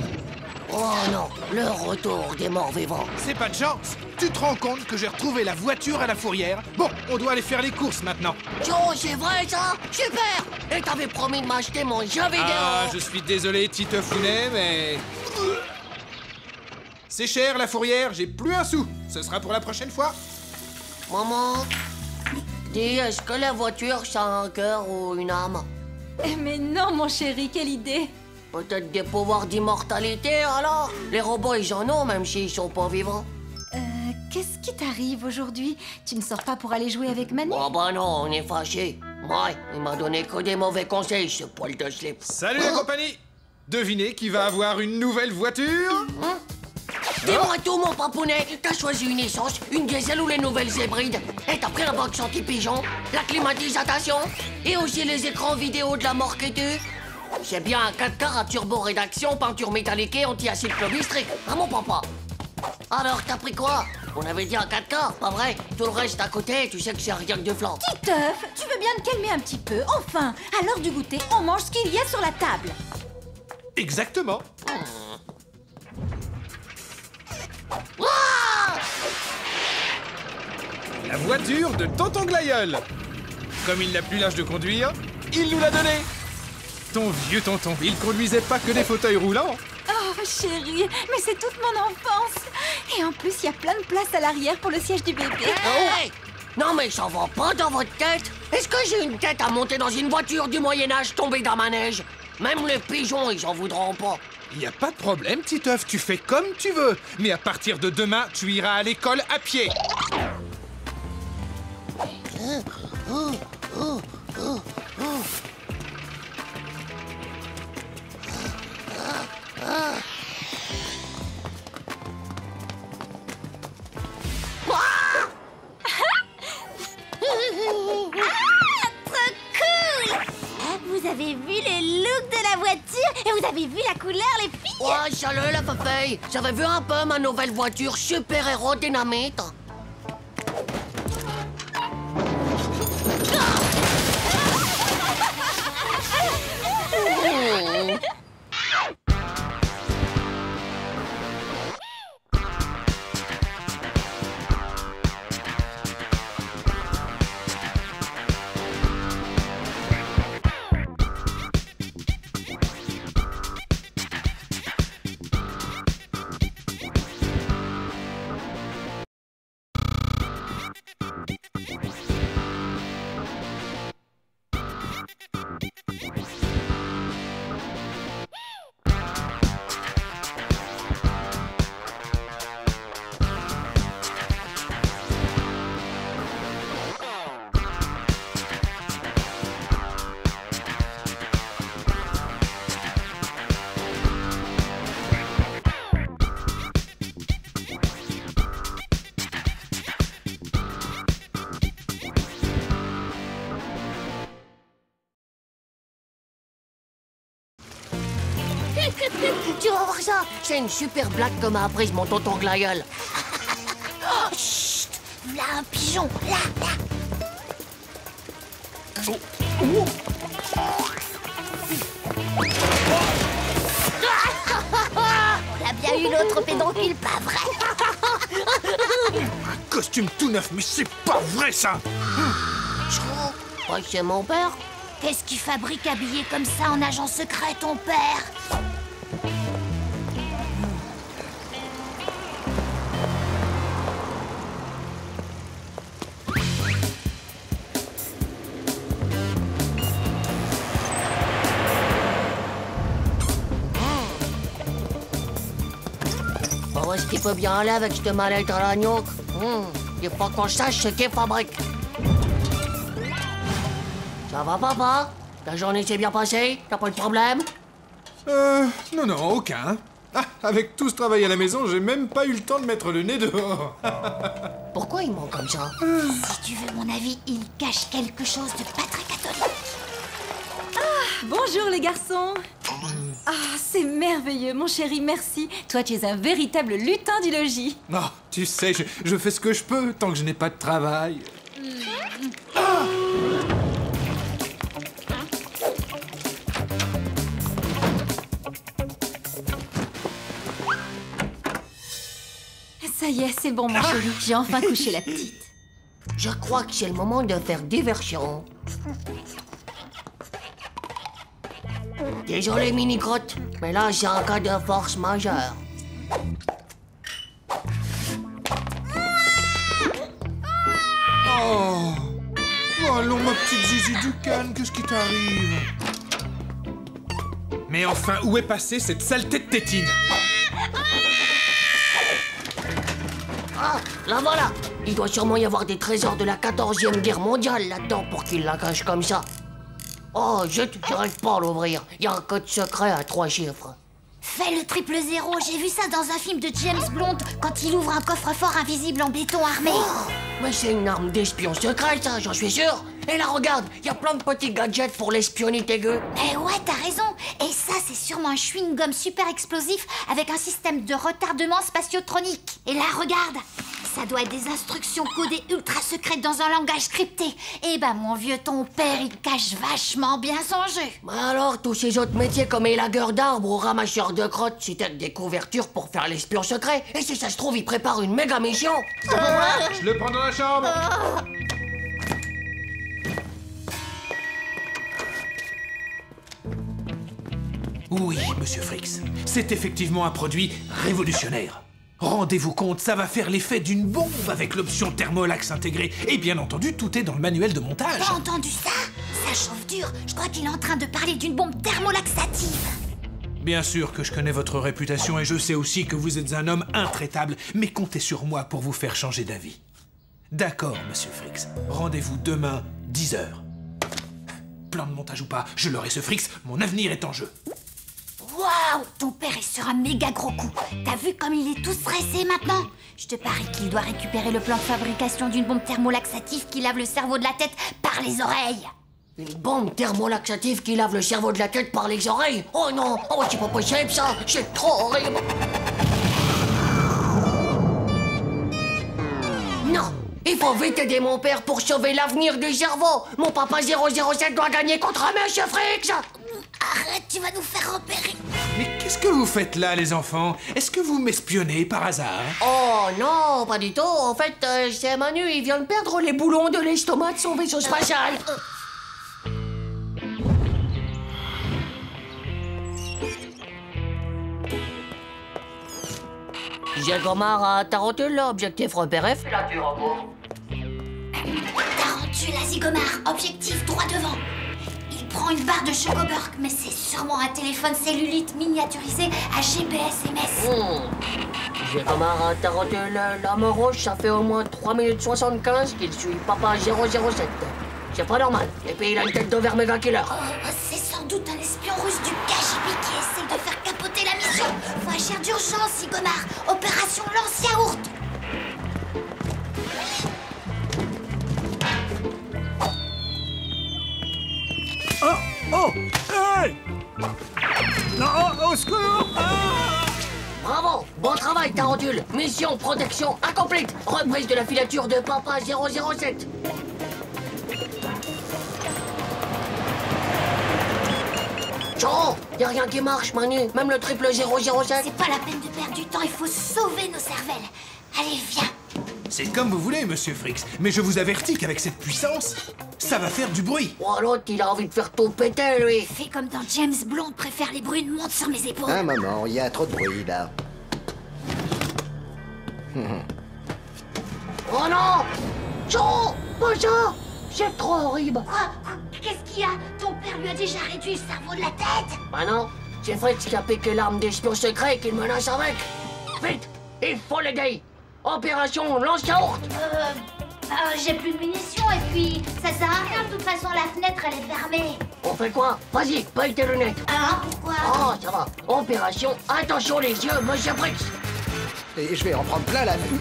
Oh non, le retour des morts vivants. C'est pas de chance. Tu te rends compte que j'ai retrouvé la voiture à la fourrière? Bon, on doit aller faire les courses maintenant. Oh, c'est vrai ça? Super! Et t'avais promis de m'acheter mon jeu vidéo. Ah, je suis désolé, Titeufounet, mais... C'est cher, la fourrière, j'ai plus un sou. Ce sera pour la prochaine fois. Maman, dis, est-ce que la voiture, ça a un cœur ou une âme? Mais non, mon chéri, quelle idée! Peut-être des pouvoirs d'immortalité, alors? Les robots, ils en ont, même s'ils sont pas vivants. Qu'est-ce qui t'arrive aujourd'hui? Tu ne sors pas pour aller jouer avec Manu? Oh bah non, on est fâchés. Ouais, il m'a donné que des mauvais conseils, ce poil de slip. Salut la compagnie! Devinez qui va avoir une nouvelle voiture? Dis-moi tout, mon papounet. T'as choisi une essence, une diesel ou les nouvelles hybrides? Et t'as pris un box anti-pigeon, la climatisation et aussi les écrans vidéo de la mort que tu? C'est bien un 4x4 à turbo-rédaction, peinture métallique et anti-acide clobistrique, hein mon papa? Alors, t'as pris quoi? On avait dit un 4x4, pas vrai? Tout le reste à côté, tu sais que c'est rien que du flan. Titeuf, tu veux bien te calmer un petit peu? Enfin, à l'heure du goûter, on mange ce qu'il y a sur la table. Exactement. La voiture de Tonton Glaïeul. Comme il n'a plus l'âge de conduire, il nous l'a donné. Ton vieux tonton, il conduisait pas que des fauteuils roulants. Oh, chérie, mais c'est toute mon enfance. Et en plus, il y a plein de place à l'arrière pour le siège du bébé. Hey! Non mais ça va pas dans votre tête? Est-ce que j'ai une tête à monter dans une voiture du Moyen-Âge tombée d'un manège? Même les pigeons, ils en voudront pas. Il n'y a pas de problème, Titeuf, tu fais comme tu veux. Mais à partir de demain, tu iras à l'école à pied. Vous avez vu le look de la voiture et vous avez vu la couleur, les filles? Ouais, salut la Popeye. J'avais vu un peu ma nouvelle voiture super-héros dynamite. Tu vas voir ça. C'est une super blague que m'a apprise mon tonton Glaïeul. Oh, chut! Là, un pigeon! Là, là! On a bien eu l'autre pédoncule, pas vrai? Un costume tout neuf, mais c'est pas vrai ça! Je crois que c'est mon père. Qu'est-ce qu'il fabrique habillé comme ça en agent secret, ton père? Où est-ce qu'il peut bien aller avec cette mallette à l'agneau? Il faut qu'on sache ce qu'il fabrique. Ça va, papa? Ta journée s'est bien passée? T'as pas de problème? Non, aucun. Ah, avec tout ce travail à la maison, j'ai même pas eu le temps de mettre le nez dehors. Pourquoi il ment comme ça? Si tu veux mon avis, il cache quelque chose de pas très catholique. Bonjour les garçons. Ah, c'est merveilleux, mon chéri, merci. Toi, tu es un véritable lutin du logis. Non, tu sais, je fais ce que je peux tant que je n'ai pas de travail. Ça y est, c'est bon, mon chéri. J'ai enfin couché la petite. Je crois que c'est le moment de faire diversion. Désolé, mini-crotte, mais là, c'est un cas de force majeure. Oh, allons, ma petite Zizi Ducan, qu'est-ce qui t'arrive? Mais enfin, où est passée cette saleté de tétine? Ah, la voilà. Il doit sûrement y avoir des trésors de la 14e guerre mondiale là-dedans pour qu'il la cache comme ça. Oh, j'arrive pas à l'ouvrir. Il y a un code secret à 3 chiffres. Fais le 000, j'ai vu ça dans un film de James Bond quand il ouvre un coffre-fort invisible en béton armé. Oh, mais c'est une arme d'espion secret, ça, j'en suis sûr. Et là, regarde, il y a plein de petits gadgets pour l'espionnite aiguë. Eh ouais, t'as raison. Et ça, c'est sûrement un chewing-gum super explosif avec un système de retardement spatiotronique. Et là, regarde, ça doit être des instructions codées ultra secrètes dans un langage crypté. Eh ben, mon vieux, ton père, il cache vachement bien son jeu. Mais alors, tous ces autres métiers comme élagueur d'arbres ou ramasseur de crottes, c'est peut-être des couvertures pour faire l'espion secret. Et si ça se trouve, il prépare une méga mission. Je le prends dans la chambre. Oui, monsieur Frix, c'est effectivement un produit révolutionnaire. Rendez-vous compte, ça va faire l'effet d'une bombe avec l'option thermolax intégrée. Et bien entendu, tout est dans le manuel de montage. T'as entendu ça? Ça chauffe dur. Je crois qu'il est en train de parler d'une bombe thermolaxative. Bien sûr que je connais votre réputation et je sais aussi que vous êtes un homme intraitable, mais comptez sur moi pour vous faire changer d'avis. D'accord, monsieur Frix. Rendez-vous demain, 10h. Plan de montage ou pas, je l'aurai ce Frix, mon avenir est en jeu. Waouh! Ton père est sur un méga gros coup. T'as vu comme il est tout stressé maintenant? Je te parie qu'il doit récupérer le plan de fabrication d'une bombe thermolaxative qui lave le cerveau de la tête par les oreilles. Une bombe thermolaxative qui lave le cerveau de la tête par les oreilles. Oh non, oh c'est pas possible ça, c'est trop horrible. Non, il faut vite aider mon père pour sauver l'avenir du cerveau. Mon papa 007 doit gagner contre Monsieur Fricks. Arrête, tu vas nous faire repérer. Mais qu'est-ce que vous faites là, les enfants? Est-ce que vous m'espionnez par hasard? Oh non, pas du tout. En fait, c'est Manu, il vient de perdre les boulons de l'estomac de son vaisseau spatial. Jagomar à Tarantule, objectif repéré, filature en cours. Tarentule à Zygomar, objectif droit devant. Il prend une barre de Chocoburk, mais c'est sûrement un téléphone cellulite miniaturisé à GPS-MS. Jagomar à Tarantule, l'homme rouge, ça fait au moins 3 minutes 75 qu'il suit Papa 007. C'est pas normal, et puis il a une tête d'over méga killer. C'est sans doute un espion russe du KGB qui essaie de faire capoter la mission. Faut agir d'urgence, Zygomar. Opération lance-yaourt. Oh! Hey! Non, au secours! Bravo, bon travail Tarantule. Mission protection accomplie. Reprise de la filature de Papa 007. Choro, y'a rien qui marche, Manu. Même le triple 007. C'est pas la peine de perdre du temps, il faut sauver nos cervelles. Allez, viens. C'est comme vous voulez, Monsieur Fricks, mais je vous avertis qu'avec cette puissance, ça va faire du bruit. Oh, l'autre, il a envie de faire tout péter, lui. Fais comme dans James Bond, préfère les brunes montent sur mes épaules. Un moment, il y a trop de bruit, là. Oh non! Choro, pas ça! C'est trop horrible. Quoi? Qu'est-ce qu'il y a? Ton père lui a déjà réduit le cerveau de la tête? Bah non, c'est Fritz qui a piqué l'arme d'espion secret qu'il menace avec. Vite, il faut l'aider. Opération lance-yaourt. J'ai plus de munitions et puis ça sert à rien, de toute façon la fenêtre elle est fermée. On fait quoi? Vas-y, paye tes lunettes. Hein? Pourquoi? Oh, ça va. Opération, attention les yeux, Monsieur Fritz. Et je vais en prendre plein la vue.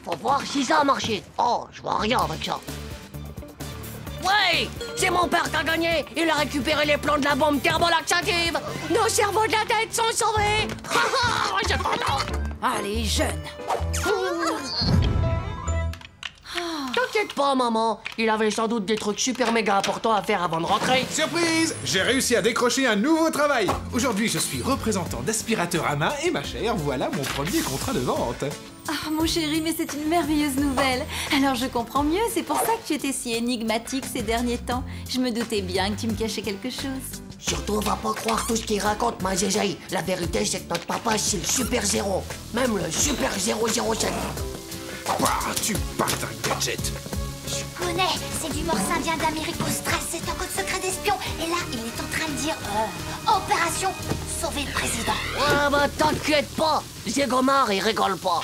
Faut voir si ça a marché. Oh, je vois rien avec ça. Ouais, c'est mon père qui a gagné. Il a récupéré les plans de la bombe thermolaxative. Nos cerveaux de la tête sont sauvés. J'ai content. Allez, jeune. T'inquiète pas, maman. Il avait sans doute des trucs super méga importants à faire avant de rentrer. Surprise! J'ai réussi à décrocher un nouveau travail. Aujourd'hui, je suis représentant d'aspirateur à main et ma chère, voilà mon premier contrat de vente. Ah, mon chéri, mais c'est une merveilleuse nouvelle. Alors je comprends mieux, c'est pour ça que tu étais si énigmatique ces derniers temps. Je me doutais bien que tu me cachais quelque chose. Surtout, on va pas croire tout ce qu'il raconte, ma zézaï. La vérité, c'est que notre papa, c'est le super zéro. Même le super 007. Bah, tu parles d'un gadget. Je connais, c'est du morse indien d'Amérique au stress, c'est un code secret d'espion. Et là, il est en train de dire opération sauver le président. Ah bah t'inquiète pas, Zygomar, il rigole pas.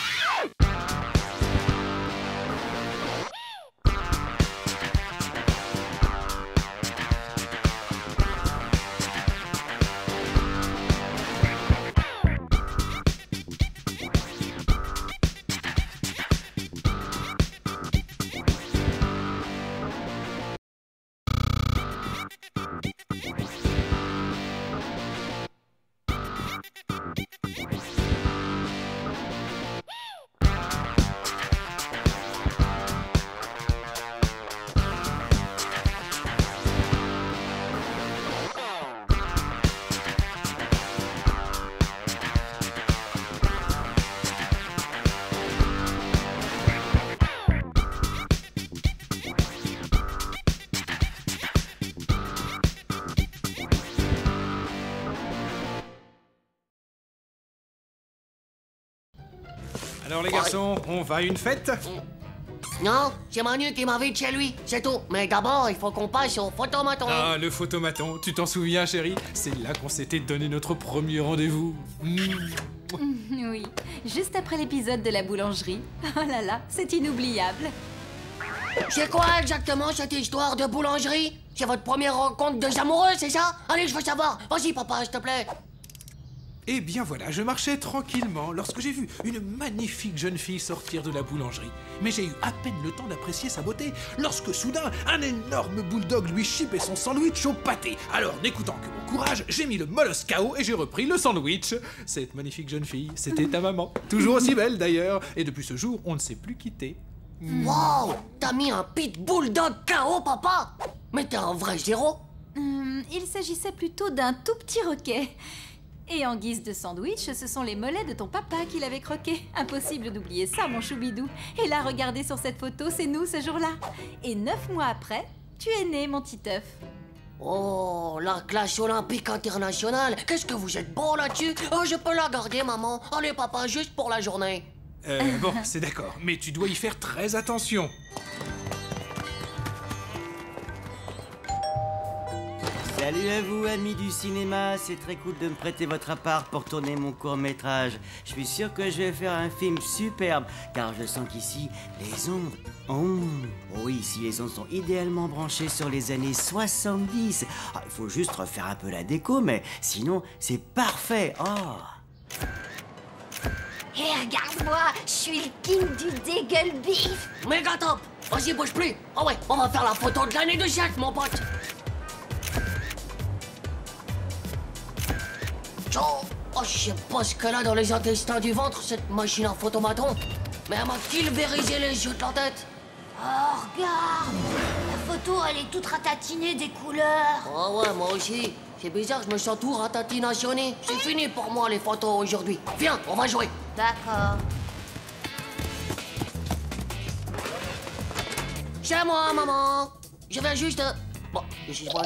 Alors les garçons, on va à une fête? Non, c'est Manu qui m'invite chez lui, c'est tout. Mais d'abord, il faut qu'on passe au photomaton. Ah, le photomaton, tu t'en souviens, chérie? C'est là qu'on s'était donné notre premier rendez-vous. Oui, juste après l'épisode de la boulangerie. Oh là là, c'est inoubliable. C'est quoi exactement cette histoire de boulangerie? C'est votre première rencontre de amoureux, c'est ça? Allez, je veux savoir. Vas-y, papa, s'il te plaît. Eh bien voilà, je marchais tranquillement lorsque j'ai vu une magnifique jeune fille sortir de la boulangerie. Mais j'ai eu à peine le temps d'apprécier sa beauté lorsque soudain, un énorme bulldog lui chipait son sandwich au pâté. Alors, n'écoutant que mon courage, j'ai mis le molosse KO et j'ai repris le sandwich. Cette magnifique jeune fille, c'était ta maman. Toujours aussi belle d'ailleurs. Et depuis ce jour, on ne s'est plus quitté. Wow, t'as mis un pitbull dog KO, papa? Mais t'es un vrai zéro. Il s'agissait plutôt d'un tout petit roquet. Et en guise de sandwich, ce sont les mollets de ton papa qui l'avaient croqué. Impossible d'oublier ça, mon choubidou. Et là, regardez sur cette photo, c'est nous ce jour-là. Et 9 mois après, tu es né, mon petit œuf. Oh, la classe olympique internationale. Qu'est-ce que vous êtes bon là-dessus? Oh, je peux la garder, maman. Allez, papa, juste pour la journée. Bon, c'est d'accord, mais tu dois y faire très attention. Salut à vous, amis du cinéma. C'est très cool de me prêter votre appart pour tourner mon court-métrage. Je suis sûr que je vais faire un film superbe, car je sens qu'ici, les ondes... Oh oui, ici, les ondes sont idéalement branchées sur les années 70. Ah, il faut juste refaire un peu la déco, mais sinon, c'est parfait. Oh. Hé, regarde-moi, je suis le king du dégueule beef. Méga top. Vas-y, bouge plus. Ah ouais, on va faire la photo de l'année du siècle, mon pote. Oh, je sais pas ce qu'elle a dans les intestins du ventre, cette machine à photomaton. Mais elle m'a tilberisé les yeux de la tête. Oh, regarde. La photo, elle est toute ratatinée des couleurs. Oh ouais, moi aussi. C'est bizarre, je me sens tout ratatinationné. C'est fini pour moi, les photos, aujourd'hui. Viens, on va jouer. D'accord. C'est moi, maman. Je vais juste... Bon, excuse-moi.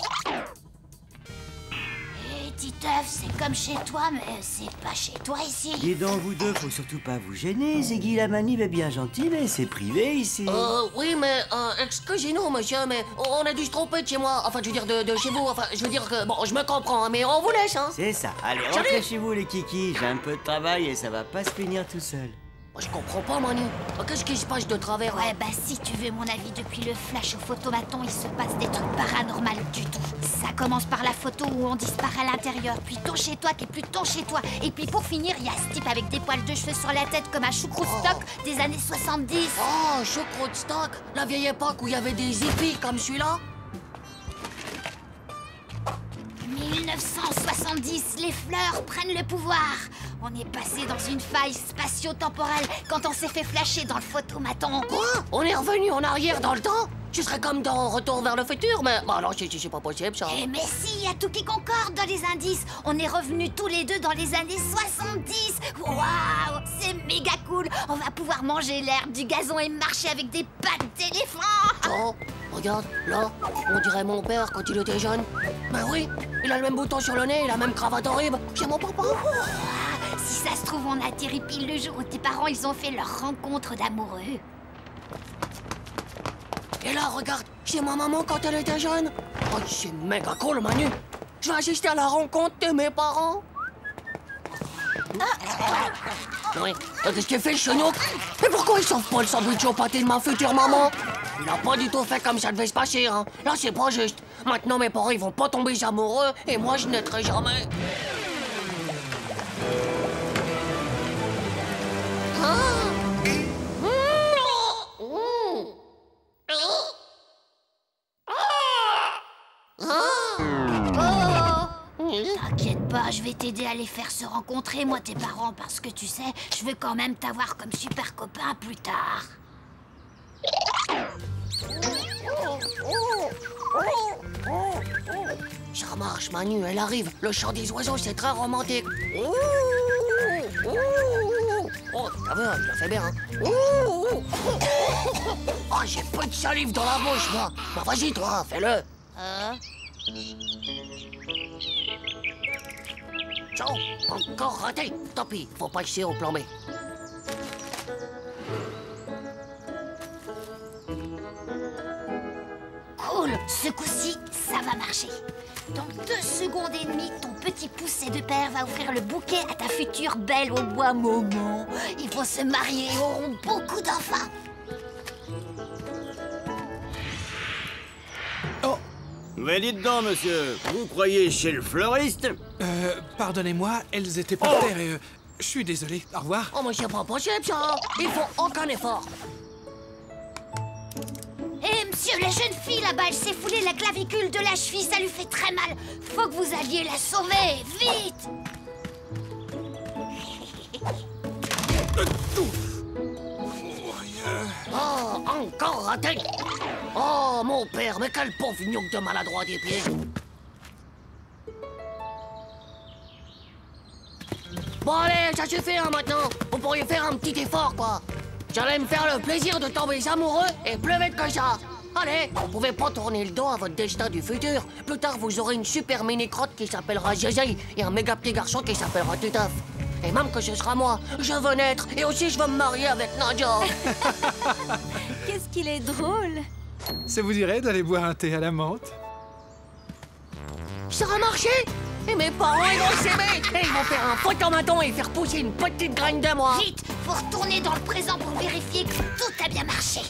Titeuf, c'est comme chez toi, mais c'est pas chez toi ici. Et donc vous deux, faut surtout pas vous gêner. Ziggy la manip est bien gentil, mais c'est privé ici. Oui, mais excusez-nous, monsieur, mais on a dû se tromper de chez moi. Enfin, je veux dire de chez vous. Enfin, je veux dire que bon, je me comprends, hein, mais on vous laisse, hein. C'est ça. Allez, rentrez chez vous, les kikis. J'ai un peu de travail et ça va pas se finir tout seul. Je comprends pas, Manu. Qu'est-ce qui se passe de travers? Ouais, bah si tu veux mon avis, depuis le flash au photomaton, il se passe des trucs paranormaux du tout. Ça commence par la photo où on disparaît à l'intérieur, puis ton chez toi qui est plus ton chez toi. Et puis pour finir, il y a ce type avec des poils de cheveux sur la tête comme un choucroute stock des années 70. Oh, choucroute stock, la vieille époque où il y avait des hippies comme celui-là. 1970, les fleurs prennent le pouvoir. On est passé dans une faille spatio-temporelle quand on s'est fait flasher dans le photomaton. Quoi? On est revenu en arrière dans le temps? Tu serais comme dans Retour vers le futur, mais... Bah non, c'est pas possible, ça. Eh mais si, il y a tout qui concorde dans les indices. On est revenus tous les deux dans les années 70. Waouh, c'est méga cool. On va pouvoir manger l'herbe du gazon et marcher avec des pattes d'éléphant. Oh, regarde, là, on dirait mon père quand il était jeune. Ben oui, il a le même bouton sur le nez et la même cravate horrible. C'est mon papa. Si ça se trouve, on atterrit pile le jour où tes parents, ils ont fait leur rencontre d'amoureux. Et là, regarde, c'est ma maman quand elle était jeune. Oh, c'est méga cool, Manu. Je vais assister à la rencontre de mes parents. Oui, qu'est-ce qu'il fait, Chenouk? Mais pourquoi il sauve pas le sandwich au pâté de ma future maman? Il a pas du tout fait comme ça devait se passer, hein. Là, c'est pas juste. Maintenant, mes parents, ils vont pas tomber amoureux et moi, je naîtrai jamais. T'inquiète pas, je vais t'aider à les faire se rencontrer, moi, tes parents, parce que tu sais, je veux quand même t'avoir comme super copain plus tard. Ça marche, Manu, elle arrive. Le chant des oiseaux, c'est très romantique. Oh, t'as vu, je la fais bien, hein. Oh, j'ai peu de salive dans la bouche, moi. Bah, vas-y, toi, fais-le. Ciao, encore raté. Tant pis, faut pas essayer au plan B. Cool, ce coup-ci, ça va marcher. Dans 2 secondes et demie, ton petit poussé de père va offrir le bouquet à ta future belle au bois maman. Ils vont se marier et auront beaucoup d'enfants. Oh, Mais dites donc, monsieur, vous croyez chez le fleuriste? Pardonnez-moi, elles étaient par terre et... je suis désolé. Au revoir. Oh, mais c'est pas possible, ça. Ils font aucun effort. Eh, monsieur, la jeune fille là-bas, elle s'est foulée la clavicule de la cheville, ça lui fait très mal. Faut que vous alliez la sauver, vite! Oh, encore raté. Oh, mon père, mais quel pauvre gnouque de maladroit des pieds. Bon, allez, ça suffit, hein, maintenant. Vous pourriez faire un petit effort, quoi. J'allais me faire le plaisir de tomber amoureux et plus vite que ça. Allez, vous pouvez pas tourner le dos à votre destin du futur. Plus tard, vous aurez une super mini-crotte qui s'appellera Jézé et un méga petit garçon qui s'appellera Titeuf. Et même que ce sera moi, je veux naître et aussi je veux me marier avec Nadia. Qu'est-ce qu'il est drôle. Ça vous dirait d'aller boire un thé à la menthe? Ça a marché. Et mes parents, ils vont s'aimer. Et ils vont faire un photomaton et faire pousser une petite graine de moi. Vite, faut retourner dans le présent pour vérifier que tout a bien marché.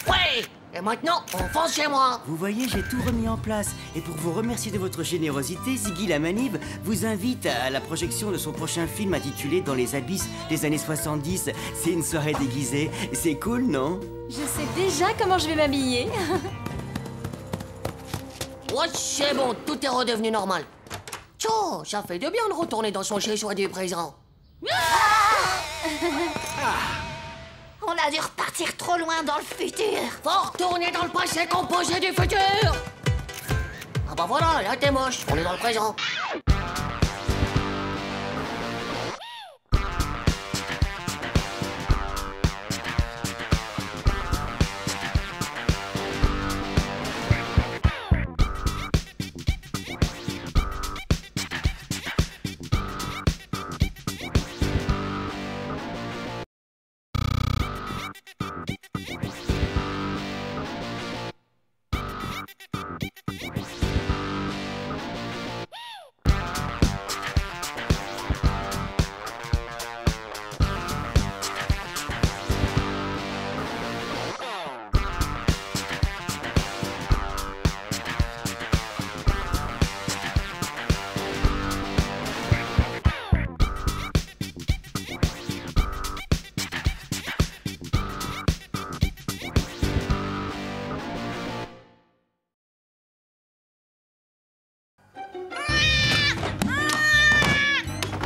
Ouais. Et maintenant, on fonce chez moi. Vous voyez, j'ai tout remis en place. Et pour vous remercier de votre générosité, Ziggy la Manib vous invite à la projection de son prochain film intitulé Dans les abysses des années 70. C'est une soirée déguisée. C'est cool, non? Je sais déjà comment je vais m'habiller. Ouais, c'est bon, tout est redevenu normal. Tchou, ça fait de bien de retourner dans son chez-soi du présent. On a dû repartir trop loin dans le futur. Faut retourner dans le passé composé du futur. Ah bah voilà, là t'es moche, on est dans le présent.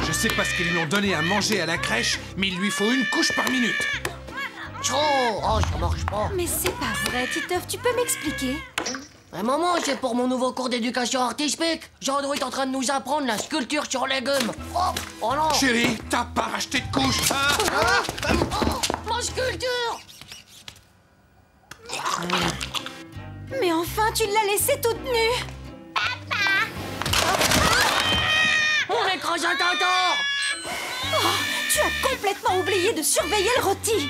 Je sais pas ce qu'ils lui ont donné à manger à la crèche, mais il lui faut une couche par minute. Tchou, oh, ça marche pas. Mais c'est pas vrai, Titeuf, tu peux m'expliquer? Maman, c'est pour mon nouveau cours d'éducation artistique. Jean-Do est en train de nous apprendre la sculpture sur légumes. Oh non. Chérie, t'as pas racheté de couche, hein? Ma sculpture. Mais enfin, tu l'as laissée toute nue. On écrase un tintor. Oh, tu as complètement oublié de surveiller le rôti.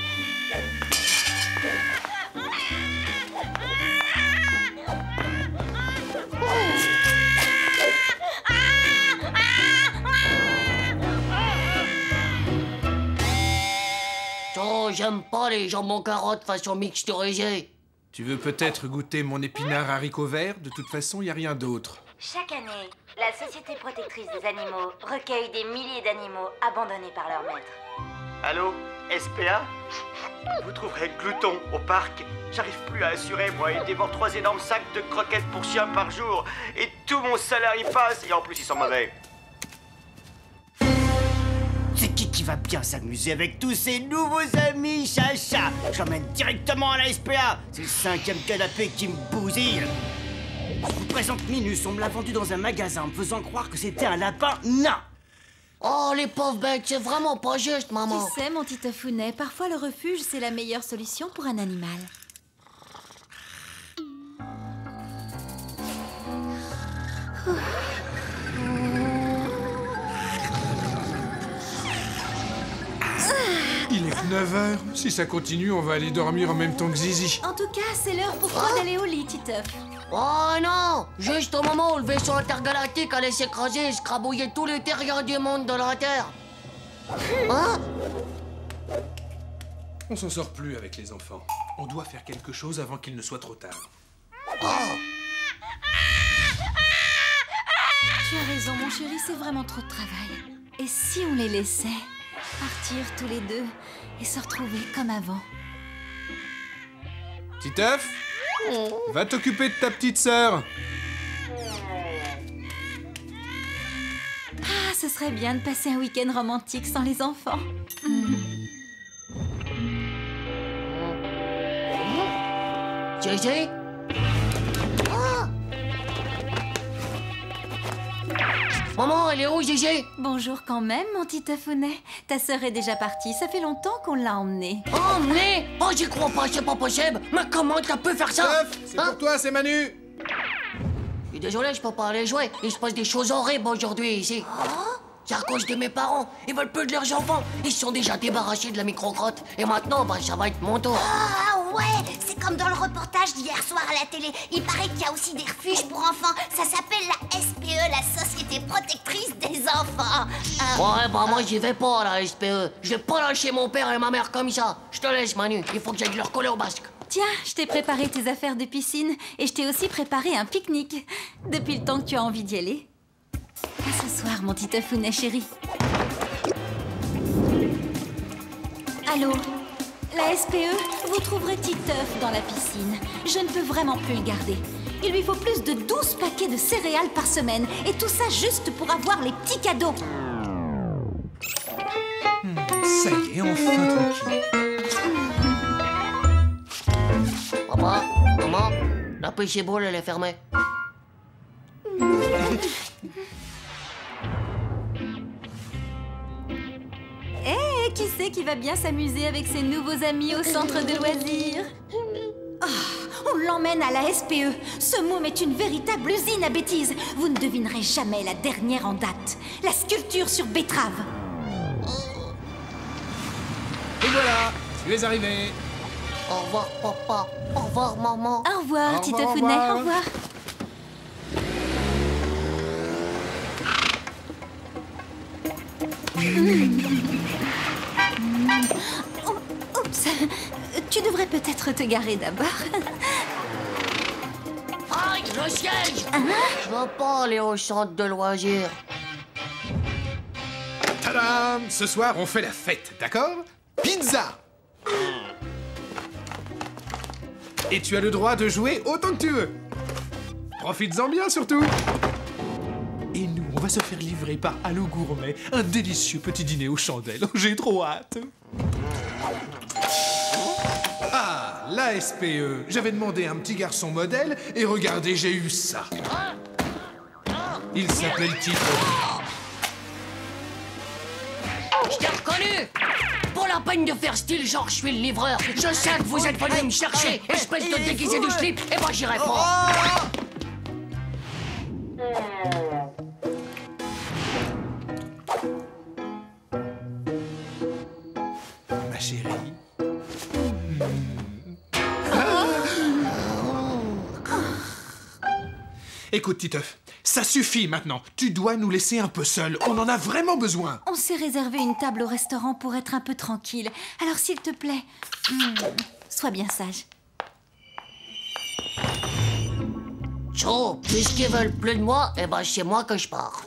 Oh, j'aime pas les jambons carottes façon mixturisée. Tu veux peut-être goûter mon épinard haricot vert? De toute façon, y a rien d'autre. Chaque année, la Société protectrice des animaux recueille des milliers d'animaux abandonnés par leur maître. Allô, SPA? Vous trouverez Glouton au parc. J'arrive plus à assurer, moi. Il dévore 3 énormes sacs de croquettes pour chiens par jour. Et tout mon salaire y passe. Et en plus, ils sont mauvais. C'est qui va bien s'amuser avec tous ces nouveaux amis, Chacha? J'emmène directement à la SPA. C'est le 5e canapé qui me bousille. Je vous présente Minus. On me l'a vendu dans un magasin en me faisant croire que c'était un lapin nain. Oh, les pauvres bêtes, c'est vraiment pas juste, maman. Tu sais, mon Titeufounet, parfois le refuge, c'est la meilleure solution pour un animal. Il est 9h. Si ça continue, on va aller dormir en même temps que Zizi. En tout cas, c'est l'heure pour toi d'aller au lit, Titeuf. Oh non! Juste au moment où le vaisseau intergalactique allait s'écraser et scrabouiller tous les terriens du monde de la Terre. Hein? On s'en sort plus avec les enfants. On doit faire quelque chose avant qu'il ne soit trop tard. Oh. Tu as raison, mon chéri, c'est vraiment trop de travail. Et si on les laissait partir tous les deux et se retrouver comme avant? Titeuf, va t'occuper de ta petite sœur. Ah, ce serait bien de passer un week-end romantique sans les enfants. Gégé? Maman, elle est où, Gégé? Bonjour quand même, mon petit Tafounet. Ta sœur est déjà partie, ça fait longtemps qu'on l'a emmenée. Emmenée? Oh, j'y crois pas, c'est pas possible. Mais comment t'as pu faire ça? C'est pour toi, c'est Manu. Je suis désolé, je peux pas aller jouer. Il se passe des choses horribles aujourd'hui ici. C'est à cause de mes parents. Ils veulent plus de leurs enfants. Ils se sont déjà débarrassés de la micro-crotte. Et maintenant, bah, ça va être mon tour. Ah ouais, c'est comme dans le reportage d'hier soir à la télé. Il paraît qu'il y a aussi des refuges pour enfants. Ça s'appelle la SPE, la Société Protectrice des Enfants. Ouais, bah moi j'y vais pas à la SPE. Je vais pas lâcher mon père et ma mère comme ça. Je te laisse, Manu. Il faut que j'aille leur coller au basque. Tiens, je t'ai préparé tes affaires de piscine et je t'ai aussi préparé un pique-nique. Depuis le temps que tu as envie d'y aller. À ce soir, mon petit Tafounet chéri. Allô? La SPE, vous trouverez Titeuf dans la piscine. Je ne peux vraiment plus le garder. Il lui faut plus de 12 paquets de céréales par semaine. Et tout ça juste pour avoir les petits cadeaux. Ça y est, enfin tranquille. Maman, la piscine boule, elle est fermée. Hé, qui c'est qui va bien s'amuser avec ses nouveaux amis au centre de loisirs? Oh, on l'emmène à la SPE. Ce môme est une véritable usine à bêtises. Vous ne devinerez jamais la dernière en date. La sculpture sur betterave. Et voilà, tu es arrivé. Au revoir, papa. Au revoir, maman. Au revoir, petit Tafounet. Au revoir. Oups, tu devrais peut-être te garer d'abord. Aïe, le siège! Je veux pas aller au centre de loisirs. Tadam! Ce soir, on fait la fête, d'accord? Pizza! Et tu as le droit de jouer autant que tu veux. Profites-en bien, surtout. Et nous, on va se faire livrer par Allo Gourmet un délicieux petit dîner aux chandelles. J'ai trop hâte. Ah, la SPE. J'avais demandé un petit garçon modèle et regardez, j'ai eu ça. Il s'appelle Tito. Je t'ai reconnu! Pas la peine de faire style genre je suis le livreur. Je sais que vous êtes venus me chercher, espèce de déguisé du slip, et moi j'irai pas. Ma chérie. Écoute, Titeuf, ça suffit maintenant. Tu dois nous laisser un peu seuls. On en a vraiment besoin. On s'est réservé une table au restaurant pour être un peu tranquille. Alors s'il te plaît, sois bien sage. Chaud, puisqu'ils veulent plus de moi, eh ben c'est moi que je pars.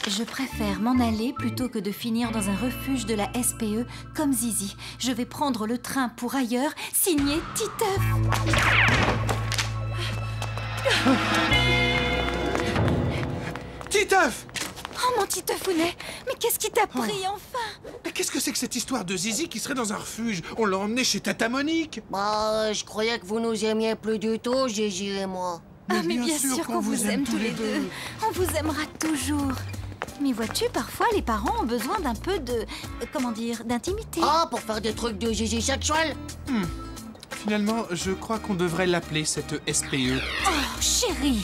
Je préfère m'en aller plutôt que de finir dans un refuge de la SPE comme Zizi. Je vais prendre le train pour ailleurs, signé Titeuf. Titeuf! Oh mon Titeufounet, mais qu'est-ce qui t'a pris enfin? Mais qu'est-ce que c'est que cette histoire de Zizi qui serait dans un refuge? On l'a emmené chez Tata Monique. Bah, je croyais que vous nous aimiez plus du tout, Gigi et moi. Ah mais bien sûr qu'on vous aime tous les deux. On vous aimera toujours. Mais vois-tu, parfois les parents ont besoin d'un peu de... comment dire, d'intimité. Ah, pour faire des trucs de Gigi sexuel? Finalement, je crois qu'on devrait l'appeler cette SPE. Oh, chérie,